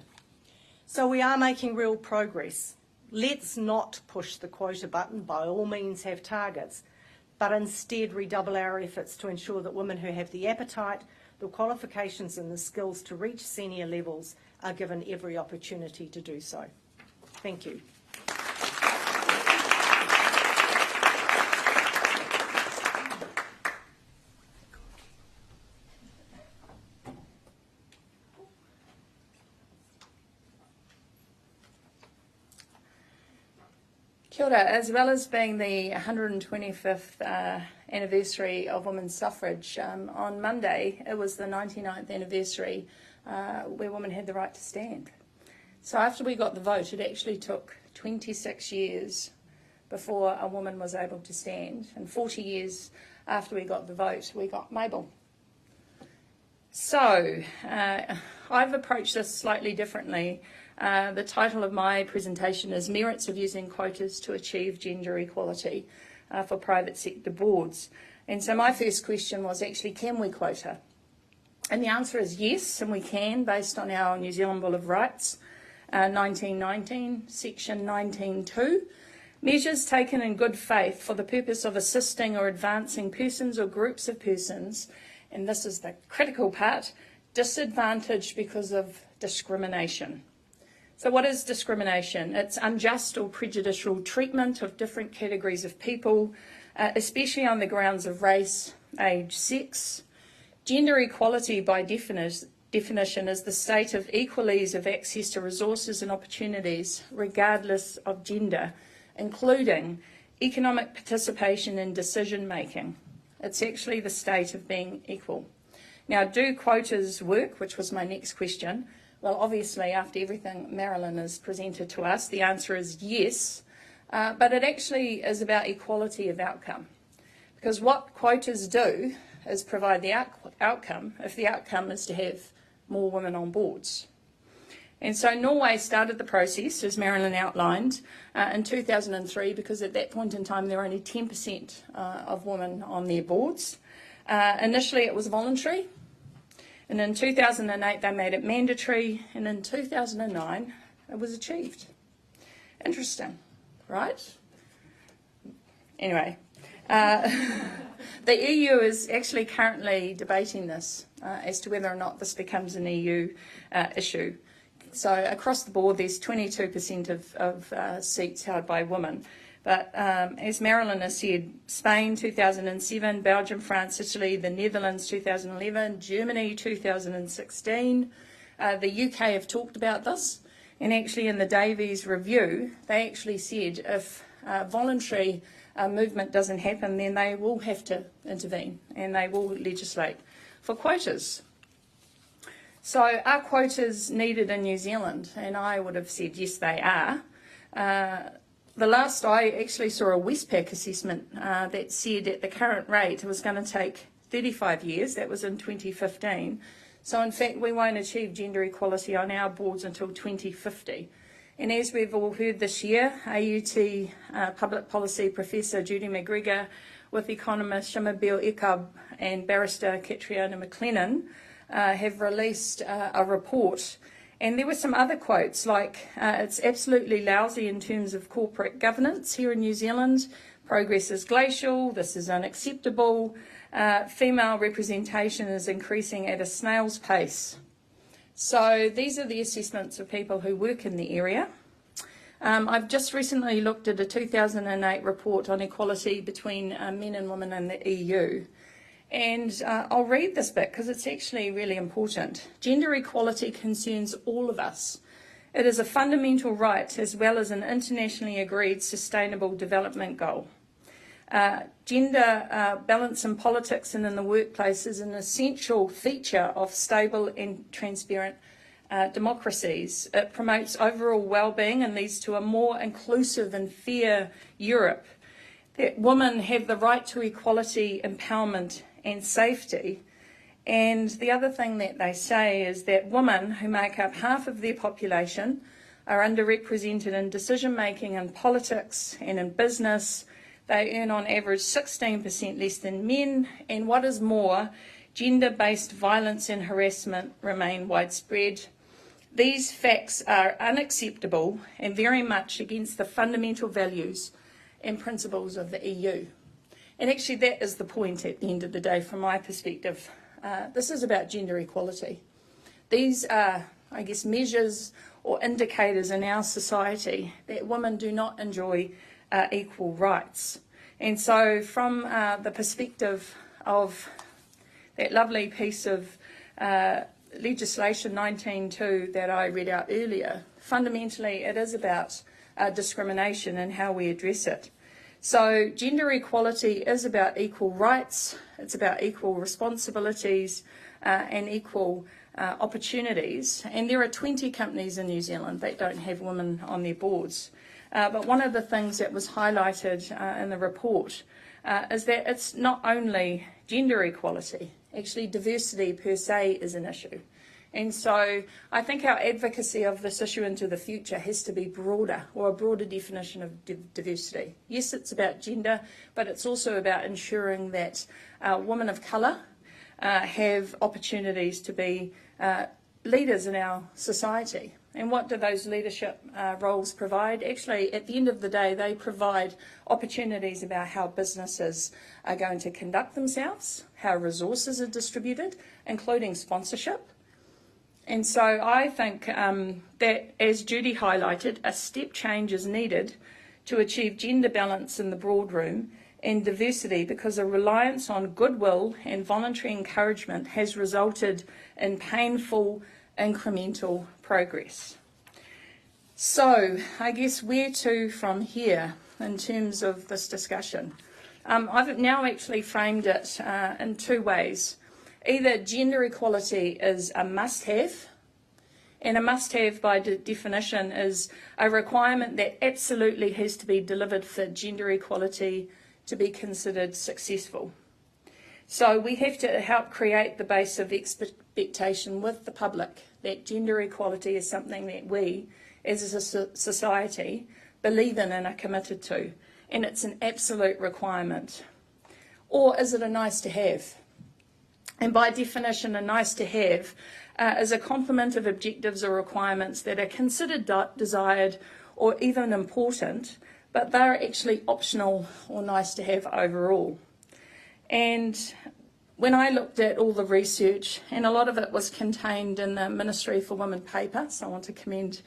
So we are making real progress. Let's not push the quota button, by all means have targets, but instead redouble our efforts to ensure that women who have the appetite, the qualifications and the skills to reach senior levels are given every opportunity to do so. Thank you. Kia ora. As well as being the 125th anniversary of women's suffrage, on Monday it was the 99th anniversary where women had the right to stand. So after we got the vote, it actually took 26 years before a woman was able to stand, and 40 years after we got the vote, we got Mabel. So I've approached this slightly differently. The title of my presentation is Merits of Using Quotas to Achieve Gender Equality for Private Sector Boards. And so my first question was actually, can we quota? And the answer is yes, and we can, based on our New Zealand Bill of Rights, 1919, section 19.2. Measures taken in good faith for the purpose of assisting or advancing persons or groups of persons, and this is the critical part, disadvantaged because of discrimination. So what is discrimination? It's unjust or prejudicial treatment of different categories of people, especially on the grounds of race, age, sex. Gender equality by definition is the state of equal ease of access to resources and opportunities, regardless of gender, including economic participation in decision making. It's actually the state of being equal. Now, do quotas work, which was my next question? Well, obviously, after everything Marilyn has presented to us, the answer is yes, but it actually is about equality of outcome. Because what quotas do is provide the outcome if the outcome is to have more women on boards. And so Norway started the process, as Marilyn outlined, in 2003, because at that point in time there were only 10% of women on their boards. Initially it was voluntary, and in 2008 they made it mandatory, and in 2009 it was achieved. Interesting, right? Anyway, the EU is actually currently debating this as to whether or not this becomes an EU issue. So across the board, there's 22% of seats held by women. But as Marilyn has said, Spain 2007, Belgium, France, Italy, the Netherlands 2011, Germany 2016. The UK have talked about this. And actually in the Davies review, they actually said if voluntary movement doesn't happen, then they will have to intervene and they will legislate for quotas. So are quotas needed in New Zealand? And I would have said yes, they are. The last I actually saw a Westpac assessment that said at the current rate it was going to take 35 years. That was in 2015. So in fact we won't achieve gender equality on our boards until 2050. And as we've all heard this year, AUT Public Policy Professor Judy McGregor with economist Shimabel Ekab and barrister Catriona McLennan have released a report. And there were some other quotes like, it's absolutely lousy in terms of corporate governance here in New Zealand, progress is glacial, this is unacceptable, female representation is increasing at a snail's pace. So these are the assessments of people who work in the area. I've just recently looked at a 2008 report on equality between men and women in the EU. And I'll read this bit because it's actually really important. Gender equality concerns all of us. It is a fundamental right as well as an internationally agreed sustainable development goal. Gender balance in politics and in the workplace is an essential feature of stable and transparent democracies. It promotes overall well-being and leads to a more inclusive and fair Europe. That women have the right to equality, empowerment and safety. And the other thing that they say is that women, who make up half of their population, are underrepresented in decision-making in politics and in business. They earn on average 16% less than men, and what is more, gender-based violence and harassment remain widespread. These facts are unacceptable and very much against the fundamental values and principles of the EU. And actually that is the point at the end of the day from my perspective. this is about gender equality. These are, I guess, measures or indicators in our society that women do not enjoy equal rights. And so from the perspective of that lovely piece of legislation 19.2 that I read out earlier, fundamentally it is about discrimination and how we address it. So gender equality is about equal rights, it's about equal responsibilities and equal opportunities. And there are 20 companies in New Zealand that don't have women on their boards. But one of the things that was highlighted in the report is that it's not only gender equality, actually diversity per se is an issue. And so I think our advocacy of this issue into the future has to be broader, or a broader definition of diversity. Yes, it's about gender, but it's also about ensuring that women of colour have opportunities to be leaders in our society. And what do those leadership roles provide? Actually, at the end of the day, they provide opportunities about how businesses are going to conduct themselves, how resources are distributed, including sponsorship. And so I think that, as Judy highlighted, a step change is needed to achieve gender balance in the boardroom and diversity, because a reliance on goodwill and voluntary encouragement has resulted in painful incremental progress. So I guess where to from here in terms of this discussion? I've now actually framed it in two ways. Either gender equality is a must-have, and a must-have by definition is a requirement that absolutely has to be delivered for gender equality to be considered successful. So we have to help create the base of expectation with the public that gender equality is something that we, as a society, believe in and are committed to, and it's an absolute requirement. Or is it a nice to have? And by definition, a nice to have is a complement of objectives or requirements that are considered desired or even important, but they're actually optional or nice to have overall. And when I looked at all the research, and a lot of it was contained in the Ministry for Women paper, so I want to commend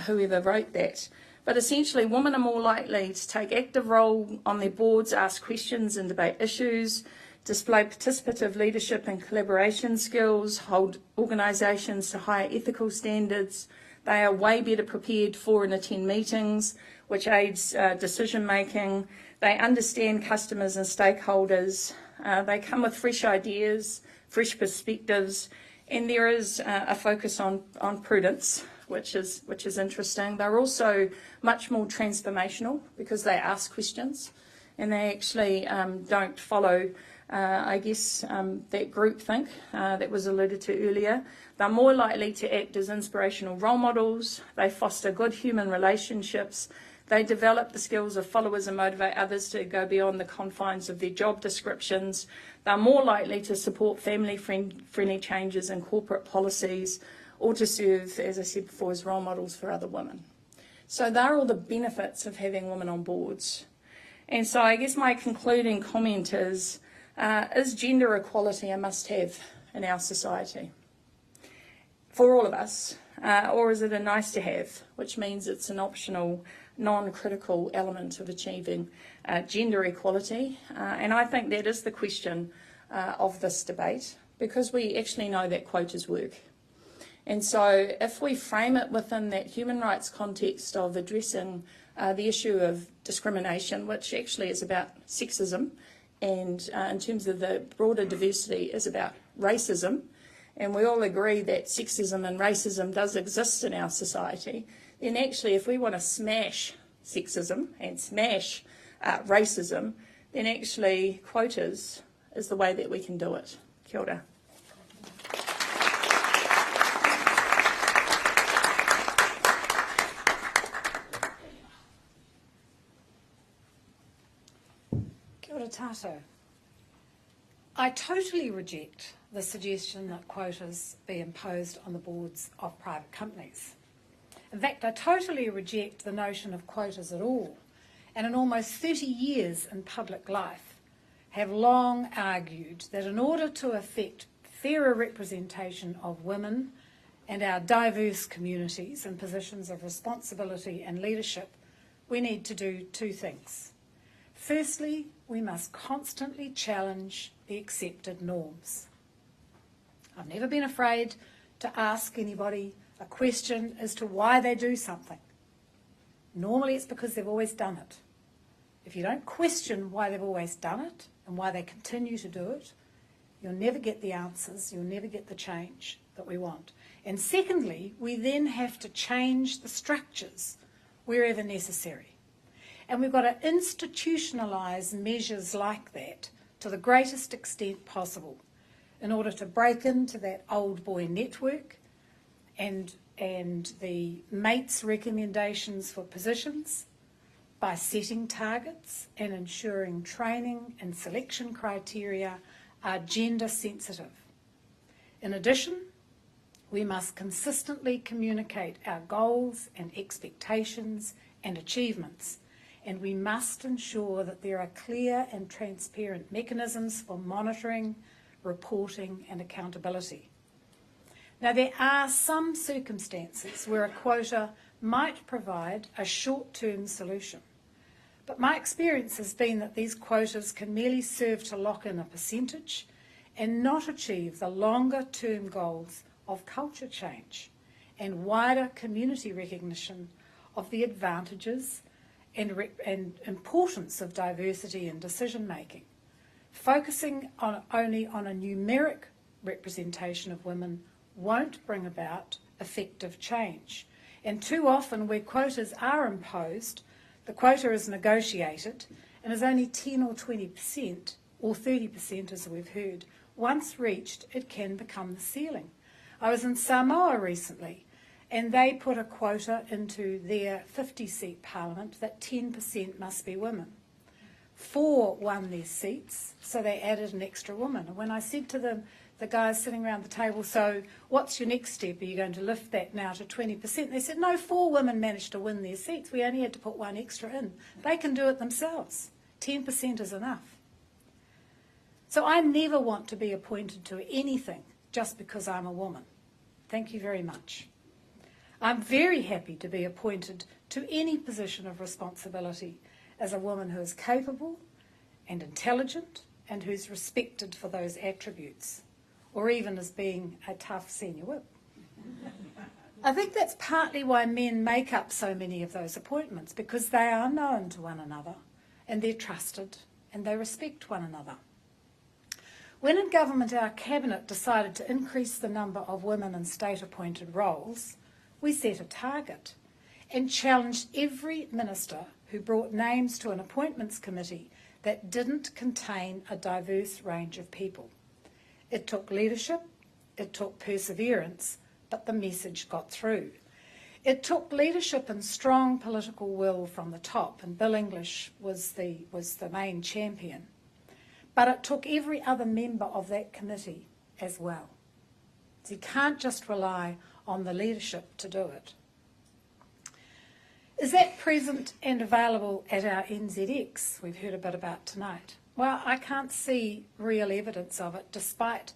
whoever wrote that. But essentially, women are more likely to take active role on their boards, ask questions and debate issues, display participative leadership and collaboration skills, hold organisations to higher ethical standards. They are way better prepared for and attend meetings, which aids decision making. They understand customers and stakeholders. They come with fresh ideas, fresh perspectives, and there is a focus on prudence, which is interesting. They're also much more transformational because they ask questions and they actually don't follow that groupthink that was alluded to earlier. They're more likely to act as inspirational role models. They foster good human relationships. They develop the skills of followers and motivate others to go beyond the confines of their job descriptions. They're more likely to support family-friendly changes in corporate policies, or to serve, as I said before, as role models for other women. So they're all the benefits of having women on boards. And so I guess my concluding comment is gender equality a must-have in our society for all of us, or is it a nice-to-have, which means it's an optional, non-critical element of achieving gender equality? And I think that is the question of this debate, because we actually know that quotas work. And so if we frame it within that human rights context of addressing the issue of discrimination, which actually is about sexism, and in terms of the broader diversity is about racism, and we all agree that sexism and racism does exist in our society, then actually if we want to smash sexism and smash racism, then actually quotas is the way that we can do it. Kia ora. Kia ora tātou. I totally reject the suggestion that quotas be imposed on the boards of private companies. In fact, I totally reject the notion of quotas at all. And in almost 30 years in public life, have long argued that in order to effect fairer representation of women and our diverse communities in positions of responsibility and leadership, we need to do two things. Firstly, we must constantly challenge the accepted norms. I've never been afraid to ask anybody a question as to why they do something. Normally it's because they've always done it. If you don't question why they've always done it and why they continue to do it, you'll never get the answers, you'll never get the change that we want. And secondly, we then have to change the structures wherever necessary. And we've got to institutionalise measures like that to the greatest extent possible in order to break into that old boy network and the mates' recommendations for positions by setting targets and ensuring training and selection criteria are gender sensitive. In addition, we must consistently communicate our goals and expectations and achievements, and we must ensure that there are clear and transparent mechanisms for monitoring, reporting and accountability. Now, there are some circumstances where a quota might provide a short-term solution, but my experience has been that these quotas can merely serve to lock in a percentage and not achieve the longer-term goals of culture change and wider community recognition of the advantages and importance of diversity in decision-making. Focusing only on a numeric representation of women won't bring about effective change. And too often where quotas are imposed, the quota is negotiated and is only 10 or 20% or 30% as we've heard. Once reached, it can become the ceiling. I was in Samoa recently and they put a quota into their 50-seat parliament that 10% must be women. 4 won their seats, so they added an extra woman. And when I said to them, the guys sitting around the table, so what's your next step? Are you going to lift that now to 20%? They said, no, 4 women managed to win their seats. We only had to put 1 extra in. They can do it themselves. 10% is enough. So I never want to be appointed to anything just because I'm a woman. Thank you very much. I'm very happy to be appointed to any position of responsibility as a woman who is capable and intelligent and who's respected for those attributes, or even as being a tough senior whip. I think that's partly why men make up so many of those appointments, because they are known to one another and they're trusted and they respect one another. When in government our cabinet decided to increase the number of women in state-appointed roles, we set a target and challenged every minister who brought names to an appointments committee that didn't contain a diverse range of people. It took leadership, it took perseverance, but the message got through. It took leadership and strong political will from the top, and Bill English was the main champion. But it took every other member of that committee as well. So you can't just rely on the leadership to do it. Is that present and available at our NZX we've heard a bit about tonight? Well, I can't see real evidence of it, despite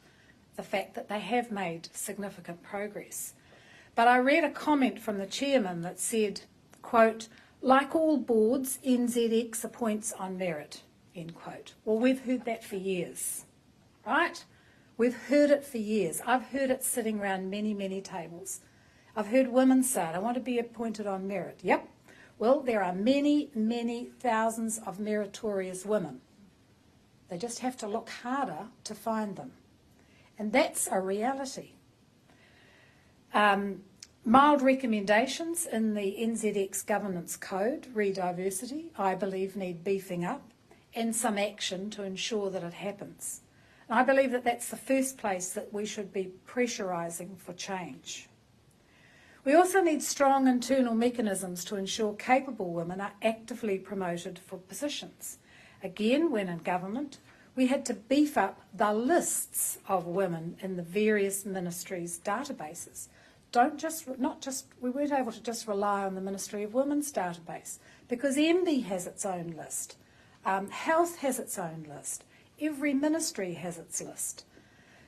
the fact that they have made significant progress. But I read a comment from the chairman that said, quote, like all boards, NZX appoints on merit, end quote. Well, we've heard that for years, right? We've heard it for years. I've heard it sitting around many, many tables. I've heard women say it, I want to be appointed on merit. Yep. Well, there are many, many thousands of meritorious women. They just have to look harder to find them. And that's a reality. Mild recommendations in the NZX Governance Code, re-diversity, I believe need beefing up, and some action to ensure that it happens. And I believe that that's the first place that we should be pressurising for change. We also need strong internal mechanisms to ensure capable women are actively promoted for positions. Again, when in government, we had to beef up the lists of women in the various ministries' databases. We weren't able to just rely on the Ministry of Women's database, because MB has its own list, Health has its own list, Every ministry has its list.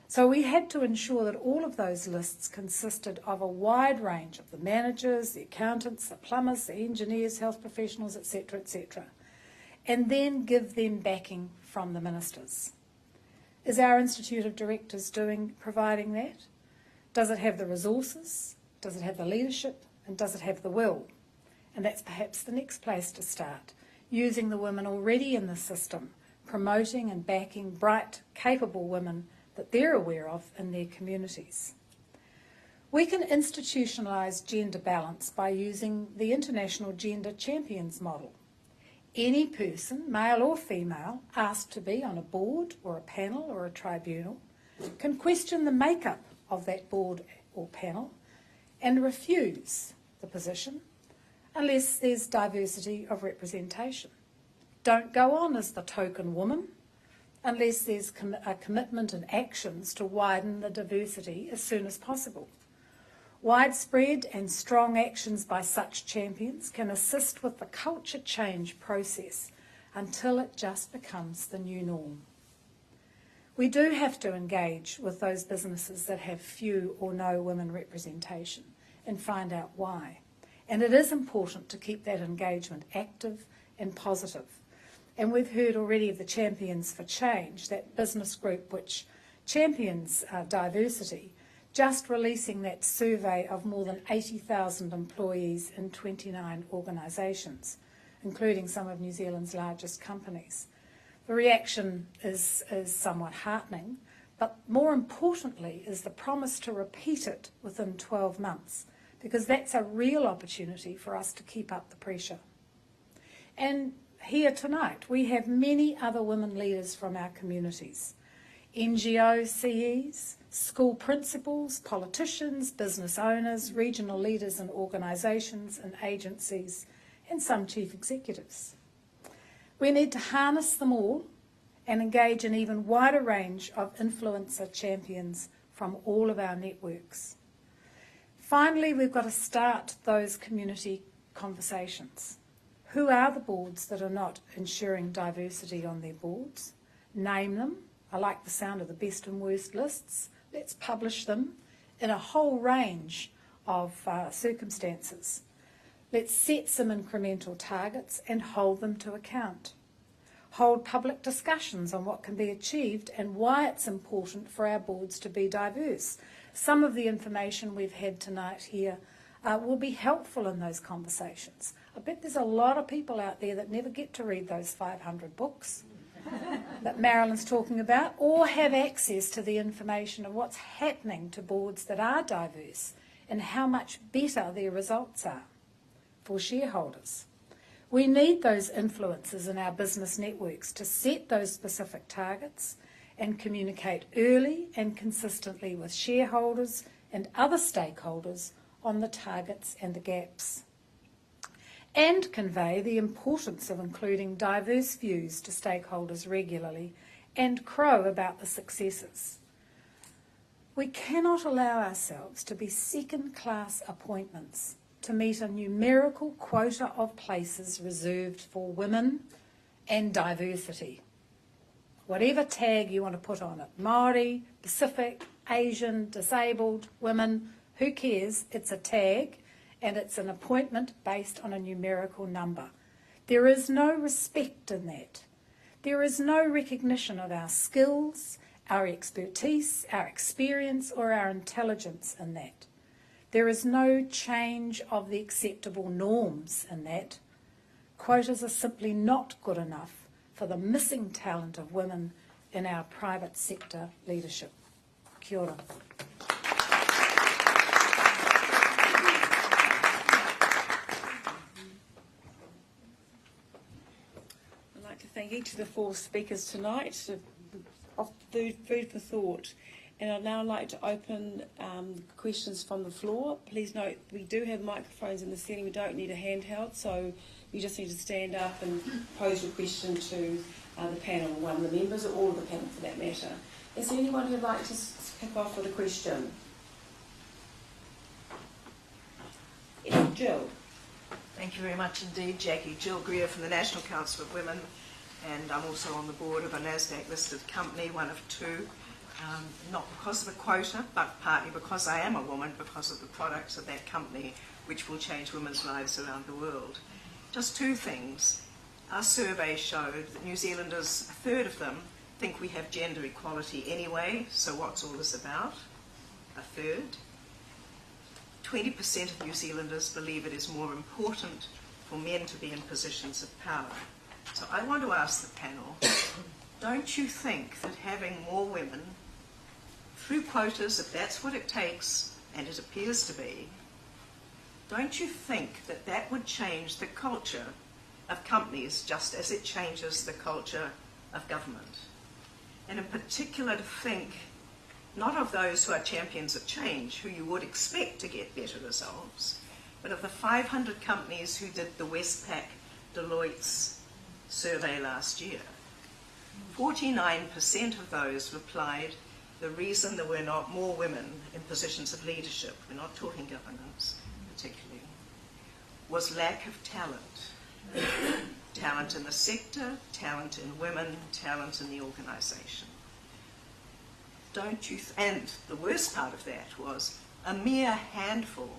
So we had to ensure that all of those lists consisted of a wide range of the managers, the accountants, the plumbers, the engineers, health professionals, etc., and then give them backing from the ministers. Is our Institute of Directors providing that? Does it have the resources? Does it have the leadership? And does it have the will? And that's perhaps the next place to start, using the women already in the system, promoting and backing bright, capable women that they're aware of in their communities. We can institutionalise gender balance by using the International Gender Champions model. Any person, male or female, asked to be on a board or a panel or a tribunal can question the makeup of that board or panel and refuse the position unless there's diversity of representation. Don't go on as the token woman unless there's a commitment and actions to widen the diversity as soon as possible. Widespread and strong actions by such champions can assist with the culture change process until it just becomes the new norm. We do have to engage with those businesses that have few or no women representation and find out why. And it is important to keep that engagement active and positive. And we've heard already of the Champions for Change, that business group which champions diversity, just releasing that survey of more than 80,000 employees in 29 organisations, including some of New Zealand's largest companies. The reaction is somewhat heartening, but more importantly is the promise to repeat it within 12 months, because that's a real opportunity for us to keep up the pressure. And here tonight, we have many other women leaders from our communities. NGO CEs, school principals, politicians, business owners, regional leaders in organisations and agencies, and some chief executives. We need to harness them all and engage an even wider range of influencer champions from all of our networks. Finally, we've got to start those community conversations. Who are the boards that are not ensuring diversity on their boards? Name them. I like the sound of the best and worst lists. Let's publish them in a whole range of circumstances. Let's set some incremental targets and hold them to account. Hold public discussions on what can be achieved and why it's important for our boards to be diverse. Some of the information we've had tonight here will be helpful in those conversations. I bet there's a lot of people out there that never get to read those 500 books that Marilyn's talking about, or have access to the information of what's happening to boards that are diverse and how much better their results are for shareholders. We need those influencers in our business networks to set those specific targets and communicate early and consistently with shareholders and other stakeholders on the targets and the gaps, and convey the importance of including diverse views to stakeholders regularly and crow about the successes. We cannot allow ourselves to be second-class appointments to meet a numerical quota of places reserved for women and diversity. Whatever tag you want to put on it, Māori, Pacific, Asian, disabled, women, who cares? It's a tag and it's an appointment based on a numerical number. There is no respect in that. There is no recognition of our skills, our expertise, our experience, or our intelligence in that. There is no change of the acceptable norms in that. Quotas are simply not good enough for the missing talent of women in our private sector leadership. Kia ora. I'd like to thank each of the four speakers tonight of food for thought. And I'd now like to open questions from the floor. Please note we do have microphones in the setting. We don't need a handheld, so you just need to stand up and pose your question to the panel, one of the members, or all of the panel for that matter. Is there anyone who'd like to kick off with a question? Jill. Thank you very much indeed, Jackie. Jill Greer from the National Council of Women. and I'm also on the board of a NASDAQ-listed company, one of two, not because of a quota, but partly because I am a woman, because of the products of that company, which will change women's lives around the world. Just two things. Our survey showed that New Zealanders, a third of them, think we have gender equality anyway, so what's all this about? A third. 20% of New Zealanders believe it is more important for men to be in positions of power. So I want to ask the panel, don't you think that having more women through quotas, if that's what it takes, and it appears to be, don't you think that that would change the culture of companies just as it changes the culture of government? And in particular to think not of those who are champions of change, who you would expect to get better results, but of the 500 companies who did the Westpac Deloitte's survey last year. 49% of those replied the reason there were not more women in positions of leadership, we're not talking governance particularly, was lack of talent. Talent in the sector, talent in women, talent in the organisation. Don't you, and the worst part of that was a mere handful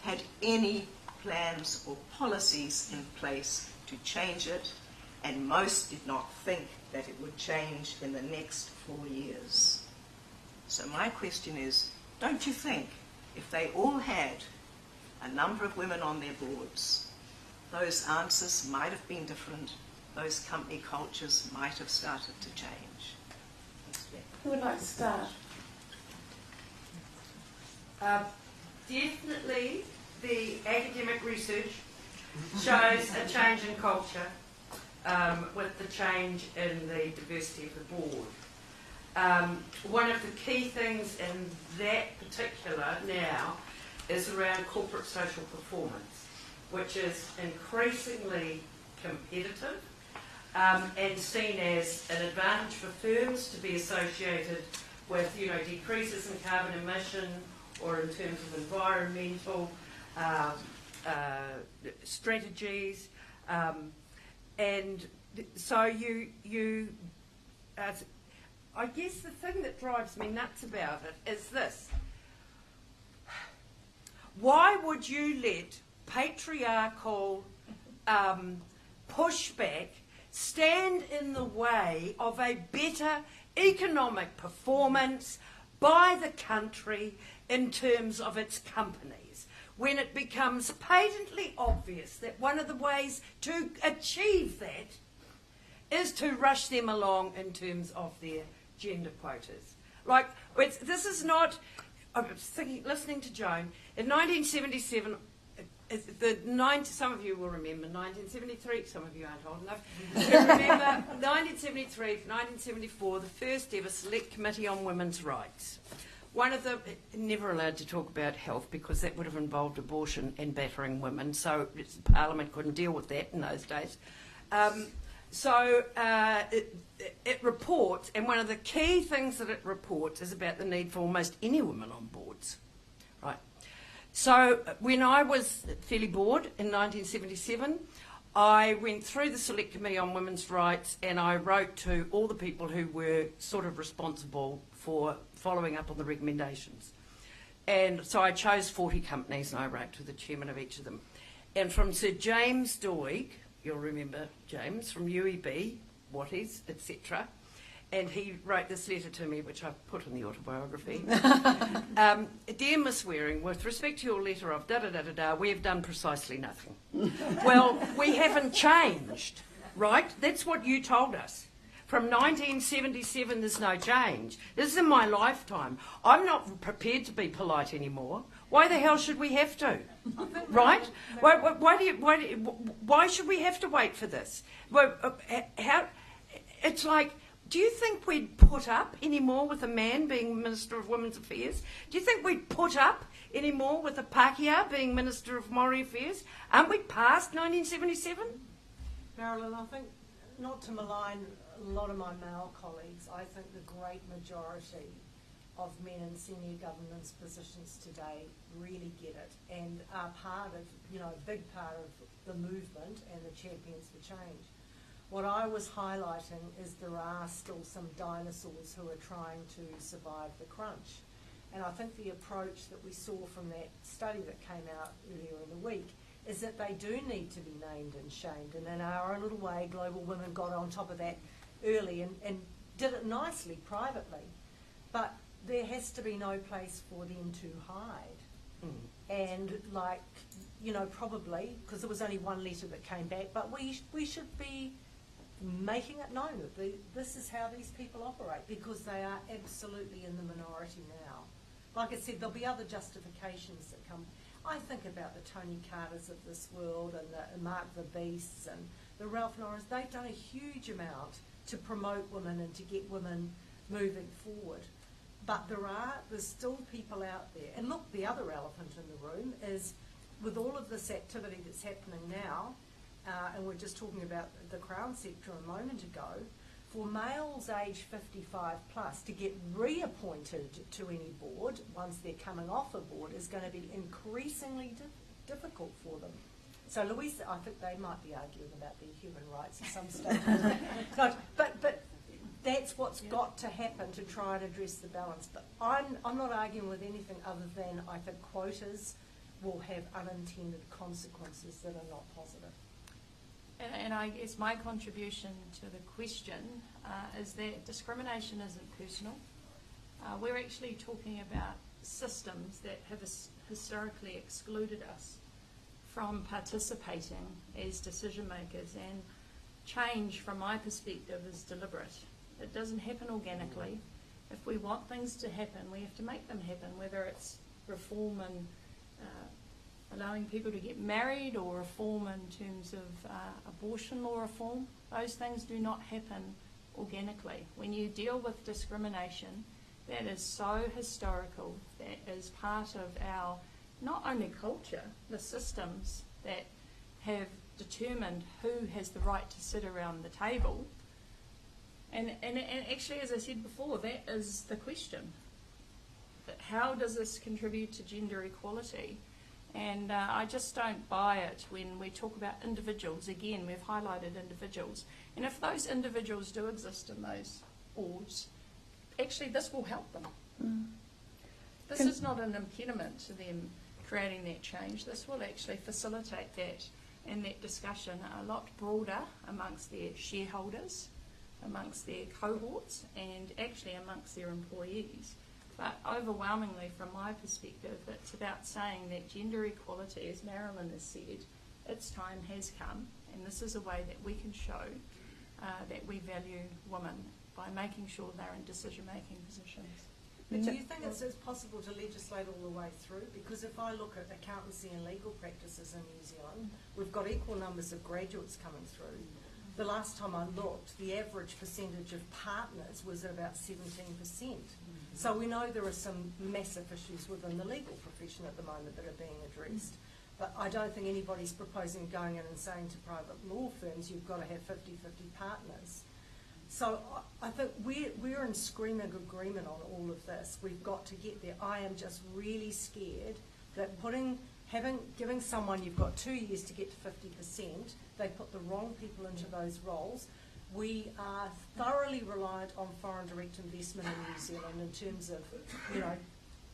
had any plans or policies in place to change it, and most did not think that it would change in the next 4 years. So my question is, don't you think if they all had a number of women on their boards, those answers might have been different, those company cultures might have started to change? Who would like to start? Definitely the academic research shows a change in culture with the change in the diversity of the board. One of the key things in that particular now is around corporate social performance, which is increasingly competitive and seen as an advantage for firms to be associated with, decreases in carbon emission or in terms of environmental strategies, and so I guess the thing that drives me nuts about it is this: why would you let patriarchal pushback stand in the way of a better economic performance by the country in terms of its companies, when it becomes patently obvious that one of the ways to achieve that is to rush them along in terms of their gender quotas? Like, this is not... I was thinking, listening to Joan, in 1977... some of you will remember 1973, some of you aren't old enough to remember 1973 to 1974, the first ever Select Committee on Women's Rights. One of the, never allowed to talk about health because that would have involved abortion and battering women, so Parliament couldn't deal with that in those days. It reports, and one of the key things that it reports is about the need for almost any women on boards, right? So when I was fairly bored in 1977, I went through the Select Committee on Women's Rights and I wrote to all the people who were sort of responsible for following up on the recommendations. And so I chose 40 companies and I wrote to the chairman of each of them. And from Sir James Doig, you'll remember James, from UEB, Watties, etc., and he wrote this letter to me, which I've put in the autobiography. Dear Miss Waring, with respect to your letter of da-da-da-da-da, we have done precisely nothing. Well, we haven't changed, right? That's what you told us. From 1977, there's no change. This is in my lifetime. I'm not prepared to be polite anymore. Why the hell should we have to? Right? Why should we have to wait for this? It's like... Do you think we'd put up any more with a man being Minister of Women's Affairs? Do you think we'd put up any more with a Pākehā being Minister of Māori Affairs? Aren't we past 1977? Marilyn, I think, not to malign a lot of my male colleagues, I think the great majority of men in senior governance positions today really get it and are part of, a big part of the movement and the champions for change. What I was highlighting is there are still some dinosaurs who are trying to survive the crunch. And I think the approach that we saw from that study that came out earlier in the week is that they do need to be named and shamed. And in our own little way, Global Women got on top of that early and did it nicely, privately. But there has to be no place for them to hide. And like, you know, probably, because there was only one letter that came back, but we should be making it known that this is how these people operate, because they are absolutely in the minority now. Like I said, there'll be other justifications that come. I think about the Tony Carters of this world and the Mark the Beasts and the Ralph Norris. They've done a huge amount to promote women and to get women moving forward. But there's still people out there. And look, the other elephant in the room is with all of this activity that's happening now, and we're just talking about the Crown sector a moment ago, for males aged 55 plus to get reappointed to any board once they're coming off a board is going to be increasingly difficult for them. So Louisa, I think they might be arguing about their human rights at some stage. But that's what's got to happen to try and address the balance. But I'm not arguing with anything other than I think quotas will have unintended consequences that are not positive. And I guess my contribution to the question is that discrimination isn't personal. We're actually talking about systems that have historically excluded us from participating as decision makers, and change from my perspective is deliberate. It doesn't happen organically. If we want things to happen, we have to make them happen, whether it's reform and allowing people to get married, or reform in terms of abortion law reform. Those things do not happen organically. When you deal with discrimination, that is so historical, that is part of our not only culture, the systems that have determined who has the right to sit around the table. And actually, as I said before, that is the question. But how does this contribute to gender equality? And I just don't buy it when we talk about individuals. Again, we've highlighted individuals. And if those individuals do exist in those boards, actually this will help them. This is not an impediment to them creating that change. This will actually facilitate that and that discussion a lot broader amongst their shareholders, amongst their cohorts, and actually amongst their employees. But overwhelmingly, from my perspective, it's about saying that gender equality, as Marilyn has said, its time has come, and this is a way that we can show that we value women by making sure they're in decision-making positions. But do you think it's possible to legislate all the way through? Because if I look at accountancy and legal practices in New Zealand, we've got equal numbers of graduates coming through. The last time I looked, the average percentage of partners was at about 17%. So we know there are some massive issues within the legal profession at the moment that are being addressed. But I don't think anybody's proposing going in and saying to private law firms, you've got to have 50-50 partners. So I think we're in screaming agreement on all of this. We've got to get there. I am just really scared that giving someone, you've got 2 years to get to 50%, they put the wrong people into those roles. We are thoroughly reliant on foreign direct investment in New Zealand in terms of,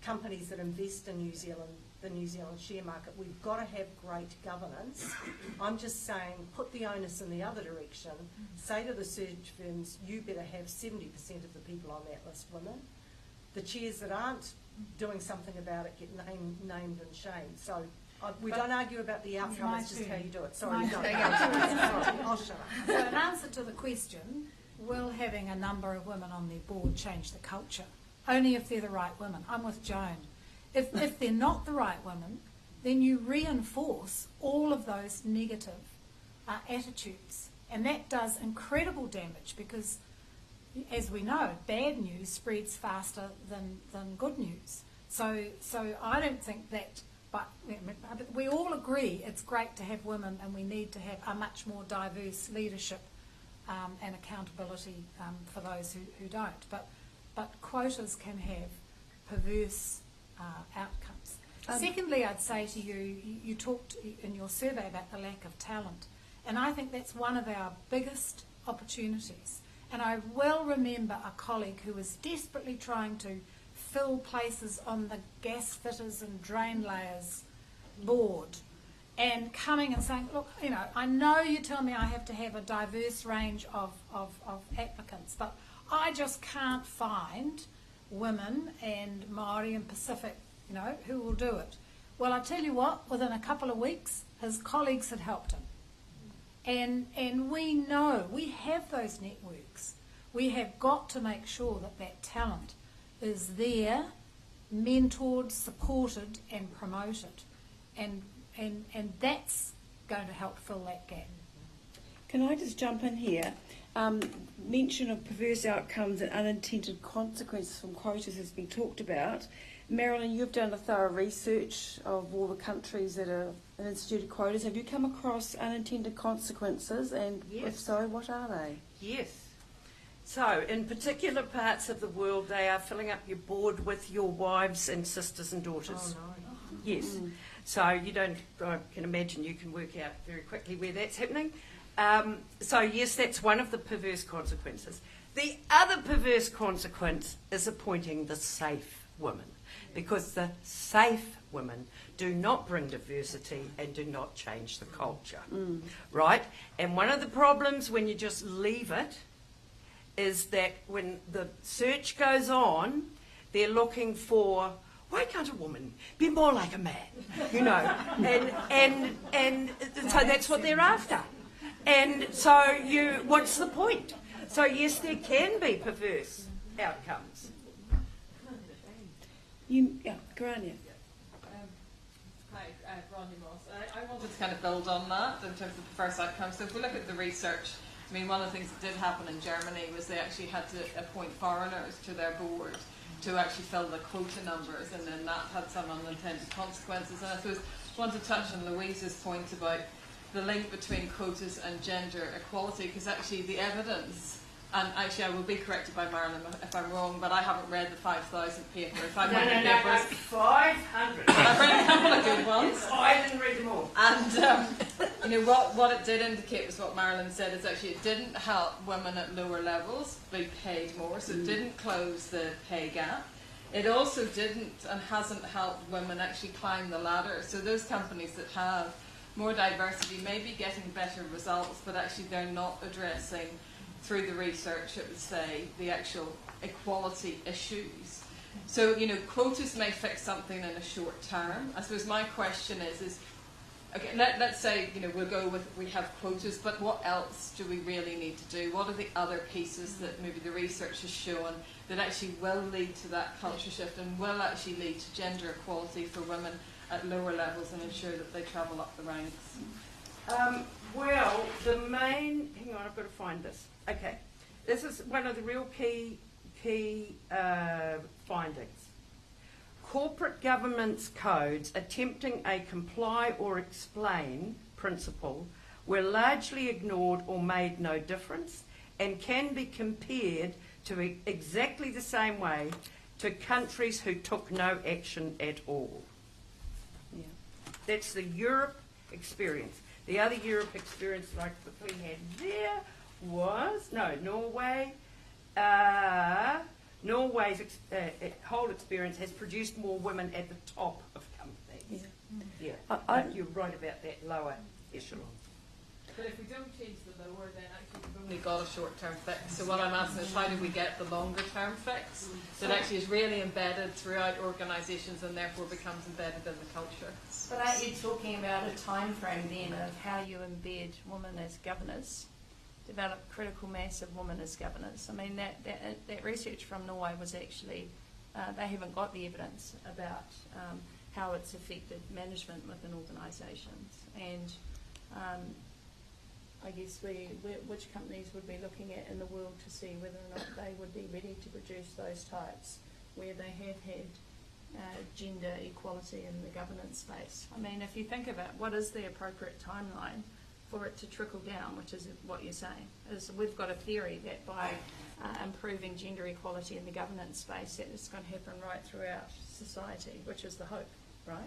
companies that invest in New Zealand, the New Zealand share market. We've got to have great governance. I'm just saying, put the onus in the other direction. Say to the search firms, you better have 70% of the people on that list women. The chairs that aren't doing something about it get named and shamed. So we don't argue about the outcome, it's just how you do it. Sorry, Sorry, I'll shut up. So in answer to the question, will having a number of women on their board change the culture? Only if they're the right women. I'm with Joan. If they're not the right women, then you reinforce all of those negative attitudes. And that does incredible damage because, as we know, bad news spreads faster than good news. So I don't think that, but we all agree it's great to have women and we need to have a much more diverse leadership and accountability for those who don't. But quotas can have perverse outcomes. Secondly, I'd say to you, you talked in your survey about the lack of talent. And I think that's one of our biggest opportunities. And I well remember a colleague who was desperately trying to fill places on the gas fitters and drain layers board and coming and saying, look, you know, I know you tell me I have to have a diverse range of applicants, but I just can't find women and Māori and Pacific, you know, who will do it. Well, I tell you what, within a couple of weeks, his colleagues had helped him. And we know, we have those networks. We have got to make sure that that talent is there, mentored, supported and promoted. And that's going to help fill that gap. Can I just jump in here? Mention of perverse outcomes and unintended consequences from quotas has been talked about. Marilyn, you've done a thorough research of all the countries that have instituted quotas. Have you come across unintended consequences, and Yes. if so, what are they? Yes. So, in particular parts of the world, they are filling up your board with your wives and sisters and daughters. Oh, no. Yes. So you don't, I can imagine you can work out very quickly where that's happening. So yes, that's one of the perverse consequences. The other perverse consequence is appointing the safe women, because the safe women do not bring diversity and do not change the culture, right? And one of the problems when you just leave it is that when the search goes on, they're looking for, why can't a woman be more like a man? You know, and so that's what they're after. And so what's the point? So yes, there can be perverse outcomes. Grania. Hi, Rodney Moss. I wanted to kind of build on that in terms of the first outcome. So if we look at the research, I mean, one of the things that did happen in Germany was they actually had to appoint foreigners to their board to actually fill the quota numbers, and then that had some unintended consequences. And I suppose I want to touch on Louisa's point about the link between quotas and gender equality, because actually the evidence, and actually I will be corrected by Marilyn if I'm wrong, but I haven't read the 5,000 papers. 500 papers. 500. I've read a couple of good ones. I didn't read them all. And you know what it did indicate was what Marilyn said, is actually it didn't help women at lower levels be paid more, so it didn't close the pay gap. It also didn't and hasn't helped women actually climb the ladder. So those companies that have more diversity may be getting better results, but actually they're not addressing, through the research, it would say, the actual equality issues. So, you know, quotas may fix something in a short term. I suppose my question is okay, let's say, you know, we'll go with, we have quotas, but what else do we really need to do? What are the other pieces that maybe the research has shown that actually will lead to that culture shift and will actually lead to gender equality for women at lower levels and ensure that they travel up the ranks? Well, the main, hang on, I've got to find this. Okay, this is one of the real key findings. Corporate governance codes attempting a comply or explain principle were largely ignored or made no difference, and can be compared to exactly the same way to countries who took no action at all. Yeah. That's the Europe experience. The other Europe experience that I quickly had there was, Norway. Norway's whole experience has produced more women at the top of companies. Yeah, you're right about that lower echelon. But if we don't change the lower, then actually we've only got a short-term fix. So what I'm asking is, how do we get the longer-term fix that actually is really embedded throughout organisations and therefore becomes embedded in the culture? But aren't you talking about a time frame then of how you embed women as governors, develop critical mass of women as governors? I mean, that research from Norway was actually, they haven't got the evidence about how it's affected management within organisations. And I guess which companies would be looking at in the world to see whether or not they would be ready to produce those types where they have had gender equality in the governance space. I mean, if you think of it, what is the appropriate timeline for it to trickle down, which is what you're saying, is we've got a theory that by improving gender equality in the governance space, that it's going to happen right throughout society, which is the hope. right?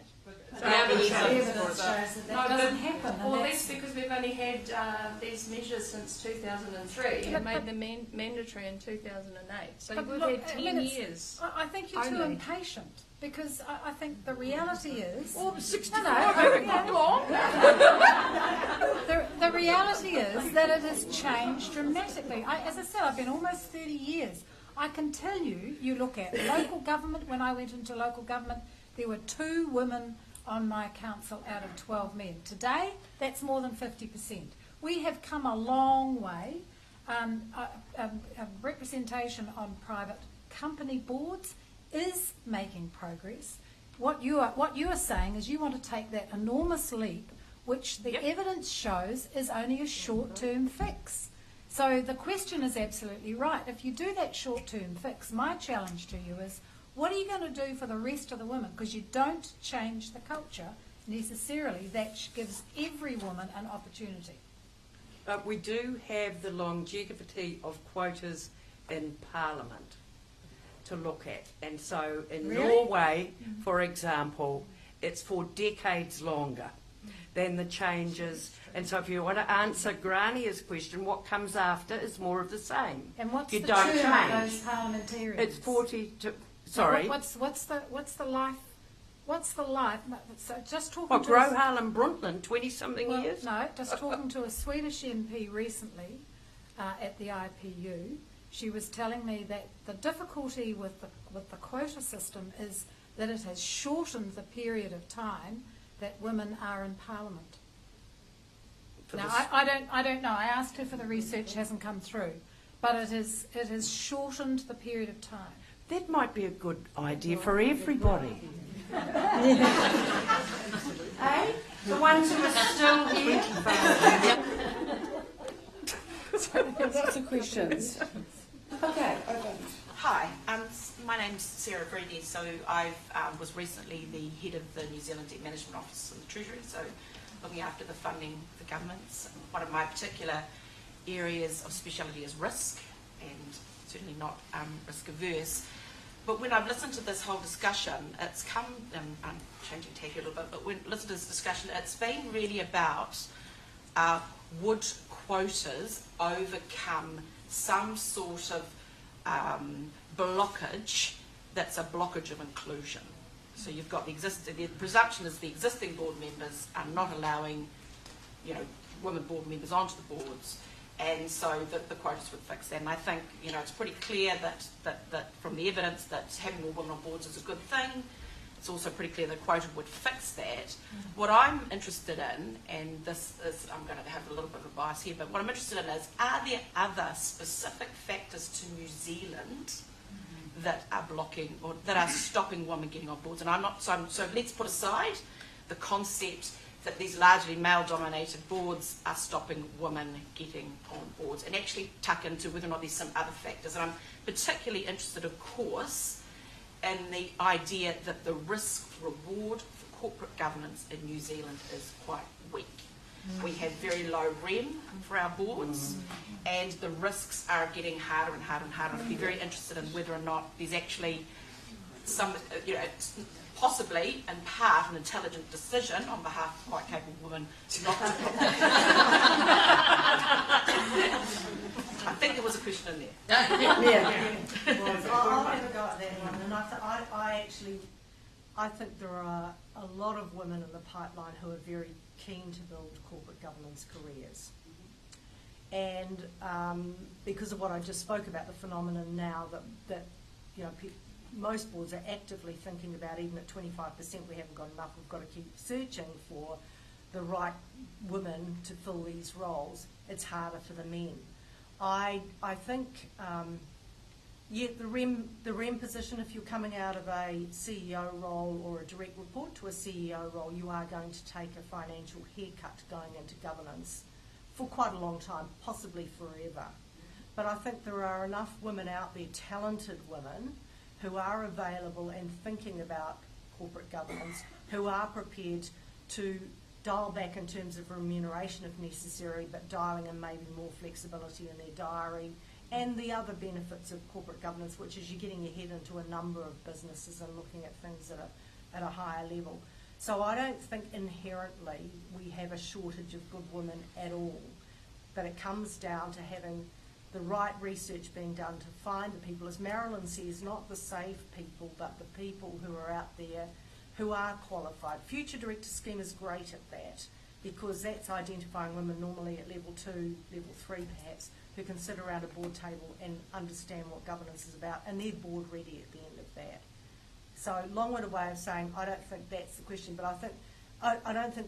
The evidence shows that doesn't happen. and Well, that's- that's because we've only had these measures since 2003 and made them mandatory in 2008. So But we've look, had I 10 mean, it's- years. I think you're too only. impatient because I think the reality is. Oh, 64, The reality is that it has changed dramatically. As I said, I've been almost 30 years. I can tell you, you look at local government, when I went into local government, there were 2 women on my council out of 12 men. Today, that's more than 50%. We have come a long way. Representation on private company boards is making progress. What you are saying is you want to take that enormous leap, which the evidence shows is only a short-term fix. So the question is absolutely right. If you do that short-term fix, my challenge to you is, what are you going to do for the rest of the women? Because you don't change the culture necessarily. That gives every woman an opportunity. But we do have the longevity of quotas in Parliament to look at. And so in Norway, for example, it's for decades longer than the changes. And so if you want to answer Grania's question, what comes after is more of the same. And what's you the don't term change. of those parliamentarians? It's 40 to... Sorry. What's the life? What's the life? So just talking What, to Grohal and Brundtland, 20-something well, years? No, just talking to a Swedish MP recently at the IPU, she was telling me that the difficulty with the quota system is that it has shortened the period of time that women are in Parliament. Now, I don't know. I asked her for the research, hasn't come through, but it has shortened the period of time. That might be a good idea for everybody. Hey? The ones who are still here? Lots of questions. Okay. Hi, my name's Sarah Breedy. So I was recently the head of the New Zealand Debt Management Office in the Treasury, so looking after the funding for governments. One of my particular areas of speciality is risk, and certainly not risk averse. But when I've listened to this whole discussion, it's come, I'm changing tack a little bit, but when I listen to this discussion, it's been really about would quotas overcome some sort of blockage that's a blockage of inclusion. So you've got the presumption is the existing board members are not allowing, women board members onto the boards, and so the quotas would fix that. And I think, it's pretty clear that from the evidence that having more women on boards is a good thing. It's also pretty clear that quota would fix that. What I'm interested in, and this is, I'm going to have a little bit of a bias here, but what I'm interested in is, are there other specific factors to New Zealand that are blocking or that are stopping women getting on boards? And I'm not, so let's put aside the concept that these largely male-dominated boards are stopping women getting on boards, and actually tuck into whether or not there's some other factors. And I'm particularly interested, of course, in the idea that the risk-reward for corporate governance in New Zealand is quite weak. We have very low REM for our boards, and the risks are getting harder and harder and harder. I'd be very interested in whether or not there's actually some, possibly, in part, an intelligent decision on behalf of quite capable women not to. I think there was a question in there. I'll have a go at that one. And I think there are a lot of women in the pipeline who are very keen to build corporate governance careers. And because of what I just spoke about, the phenomenon now that most boards are actively thinking about, even at 25%, we haven't got enough, we've got to keep searching for the right women to fill these roles. It's harder for the men. I think, the REM position, if you're coming out of a CEO role or a direct report to a CEO role, you are going to take a financial haircut going into governance for quite a long time, possibly forever. But I think there are enough women out there, talented women, who are available and thinking about corporate governance, who are prepared to dial back in terms of remuneration if necessary, but dialing in maybe more flexibility in their diary, and the other benefits of corporate governance, which is you're getting your head into a number of businesses and looking at things that at a higher level. So I don't think inherently we have a shortage of good women at all, but it comes down to having the right research being done to find the people, as Marilyn says, not the safe people, but the people who are out there who are qualified. Future Director Scheme is great at that, because that's identifying women normally at level 2, level 3 perhaps, who can sit around a board table and understand what governance is about, and they're board ready at the end of that. So long-winded way of saying I don't think that's the question, but I don't think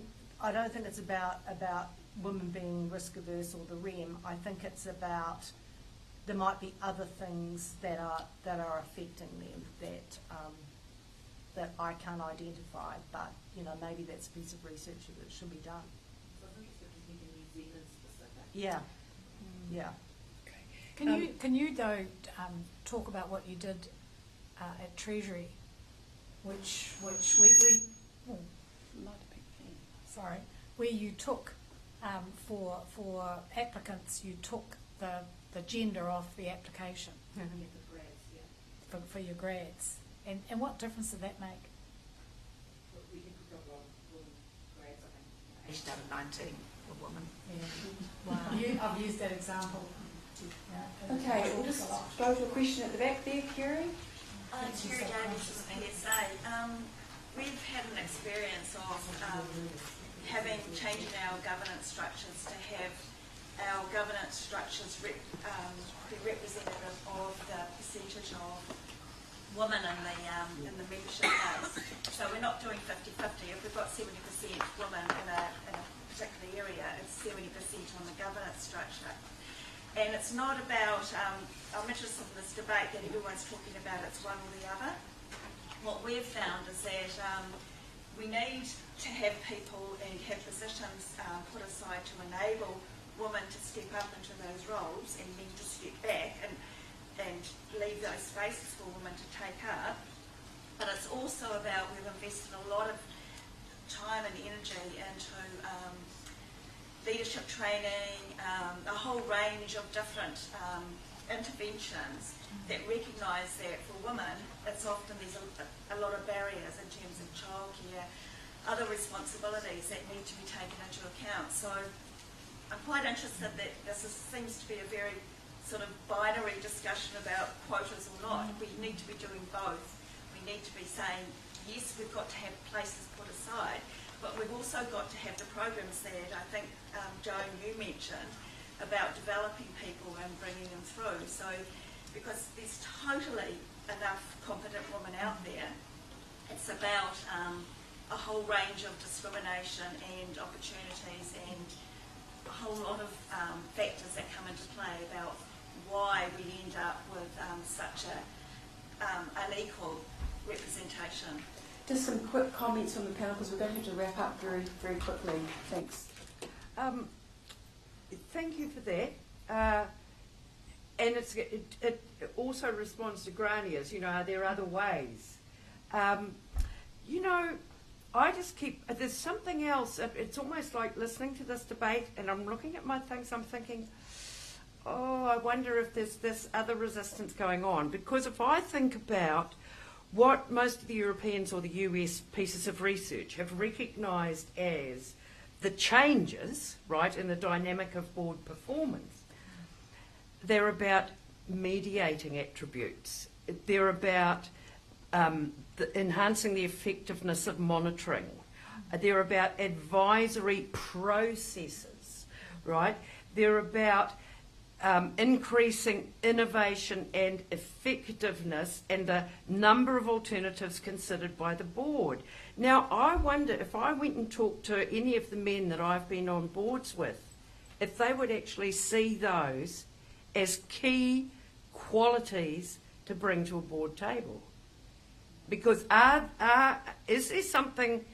it's about women being risk averse or the REM. I think it's about there might be other things that are affecting them that I can't identify, but maybe that's a piece of research that should be done. So I think it's going to be New Zealand specific. Yeah, yeah. Can you though talk about what you did at Treasury, which where you took for applicants, you took the gender off the application for your grads, and what difference did that make? We can put a lot of women grads, I think, aged out of 19 were women. Yeah. Wow. I've used that example. Okay, we'll just go to a question at the back there, Kerry. Terry Davis from PSA. We've had an experience of having changed our governance structures to have our governance structures be representative of the percentage of women in the membership base. So we're not doing 50-50. If we've got 70% women in a particular area, it's 70% on the governance structure. And it's not about, I'm interested in this debate that everyone's talking about it's one or the other. What we've found is that we need to have people and have positions put aside to enable women to step up into those roles and men to step back and leave those spaces for women to take up. But it's also about, we've invested a lot of time and energy into leadership training, a whole range of different interventions that recognise that for women, it's often there's a lot of barriers in terms of childcare, other responsibilities that need to be taken into account. So I'm quite interested that seems to be a very sort of binary discussion about quotas or not. We need to be doing both. We need to be saying, yes, we've got to have places put aside, but we've also got to have the programs that I think, Joan, you mentioned about developing people and bringing them through. So, because there's totally enough competent women out there, it's about a whole range of discrimination and opportunities and a whole lot of factors that come into play about why we end up with such unequal representation. Just some quick comments from the panel, because we're going to have to wrap up very, very quickly. Thanks. Thank you for that. And it also responds to Grania's, are there other ways? I just there's something else. It's almost like listening to this debate and I'm looking at my things, I'm thinking, I wonder if there's this other resistance going on. Because if I think about what most of the Europeans or the US pieces of research have recognised as the changes, right, in the dynamic of board performance, they're about mediating attributes. They're about enhancing the effectiveness of monitoring. They're about advisory processes, right? They're about increasing innovation and effectiveness and the number of alternatives considered by the board. Now, I wonder if I went and talked to any of the men that I've been on boards with, if they would actually see those as key qualities to bring to a board table. Because is there something,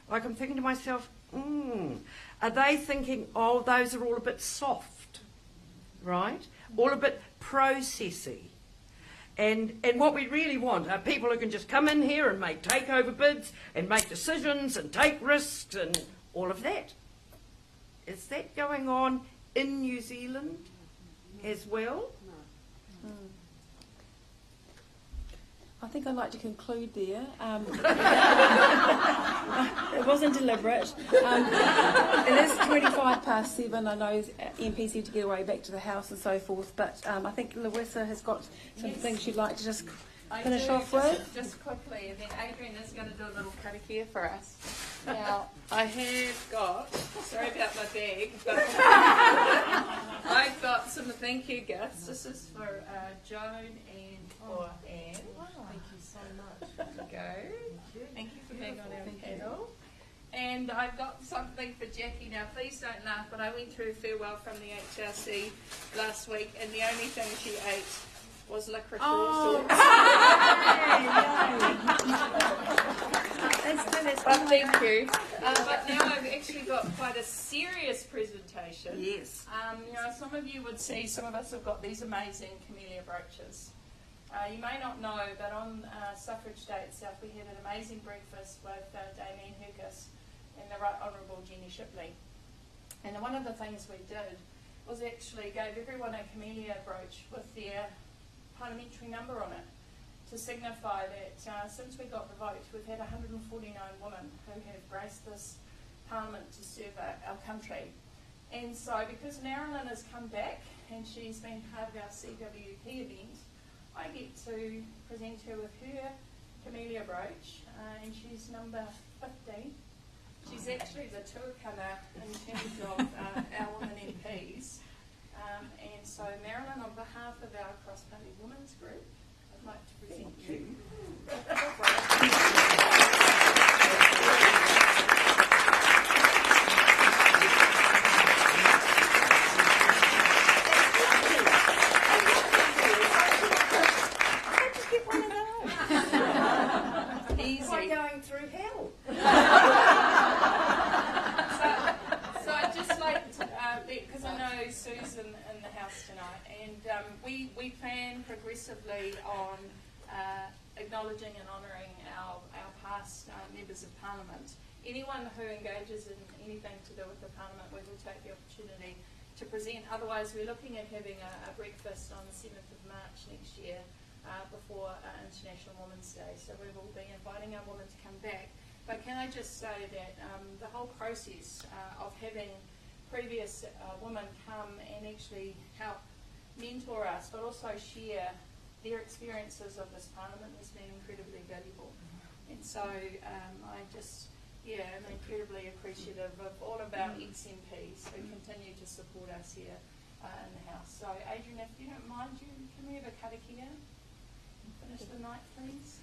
like I'm thinking to myself, are they thinking, those are all a bit soft, right? All a bit processy. And what we really want are people who can just come in here and make takeover bids and make decisions and take risks and all of that. Is that going on in New Zealand as well? I think I'd like to conclude there. It wasn't deliberate. It is 7:25. I know MPs need to get away back to the house and so forth, but I think Louisa has got some things she'd like to just finish off with. Just quickly, and then Adrian is going to do a little karakia for us. Now, I have got, sorry about my bag, but I've got some thank you gifts. This is for Joan and for Anne. Thank you so much. There you go. Thank you for being on our panel. And I've got something for Jackie. Now, please don't laugh, but I went through a farewell from the HRC last week, and the only thing she ate was licorice sauce. But thank you. But now I've actually got quite a serious presentation. Yes. Some of you would see, some of us have got these amazing camellia brooches. You may not know, but on Suffrage Day itself, we had an amazing breakfast with Damien Hercus and the Right Honourable Jenny Shipley. And one of the things we did was actually gave everyone a camellia brooch with their parliamentary number on it to signify that since we got the vote, we've had 149 women who have graced this parliament to serve our country. And so because Marilyn has come back and she's been part of our CWP event, I get to present her with her camellia brooch, and she's number 15. She's actually the tuakana in terms of our women MPs. And so Marilyn, on behalf of our cross-party women's group, I'd like to present you. Easy. Going through hell. So I'd just like to, because I know Susan in the house tonight, and we plan progressively on acknowledging and honouring our past members of Parliament. Anyone who engages in anything to do with the Parliament, we will take the opportunity to present. Otherwise, we're looking at having a breakfast on the 7th of March next year, before International Women's Day, so we will be inviting our women to come back. But can I just say that the whole process of having previous women come and actually help mentor us, but also share their experiences of this Parliament has been incredibly valuable. And so I'm incredibly appreciative of all of our ex-MPs who continue to support us here in the House. So Adrian, if you don't mind, can we have a karakia? Finish the night, please.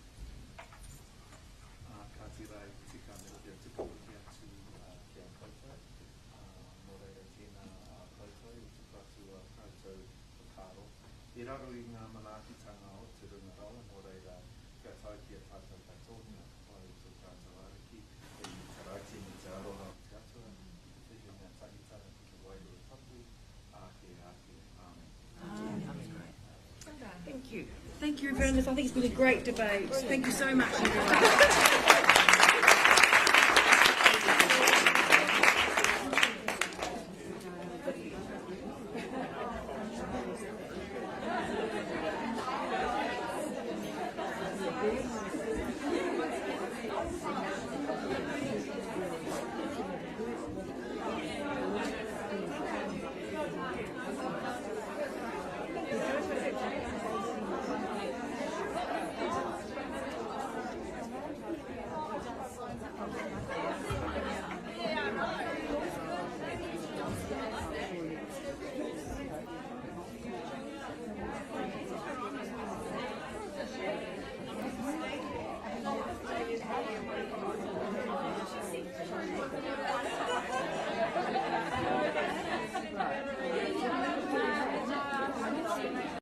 Thank you, everyone. I think it's been a great debate. Thank you so much, everyone.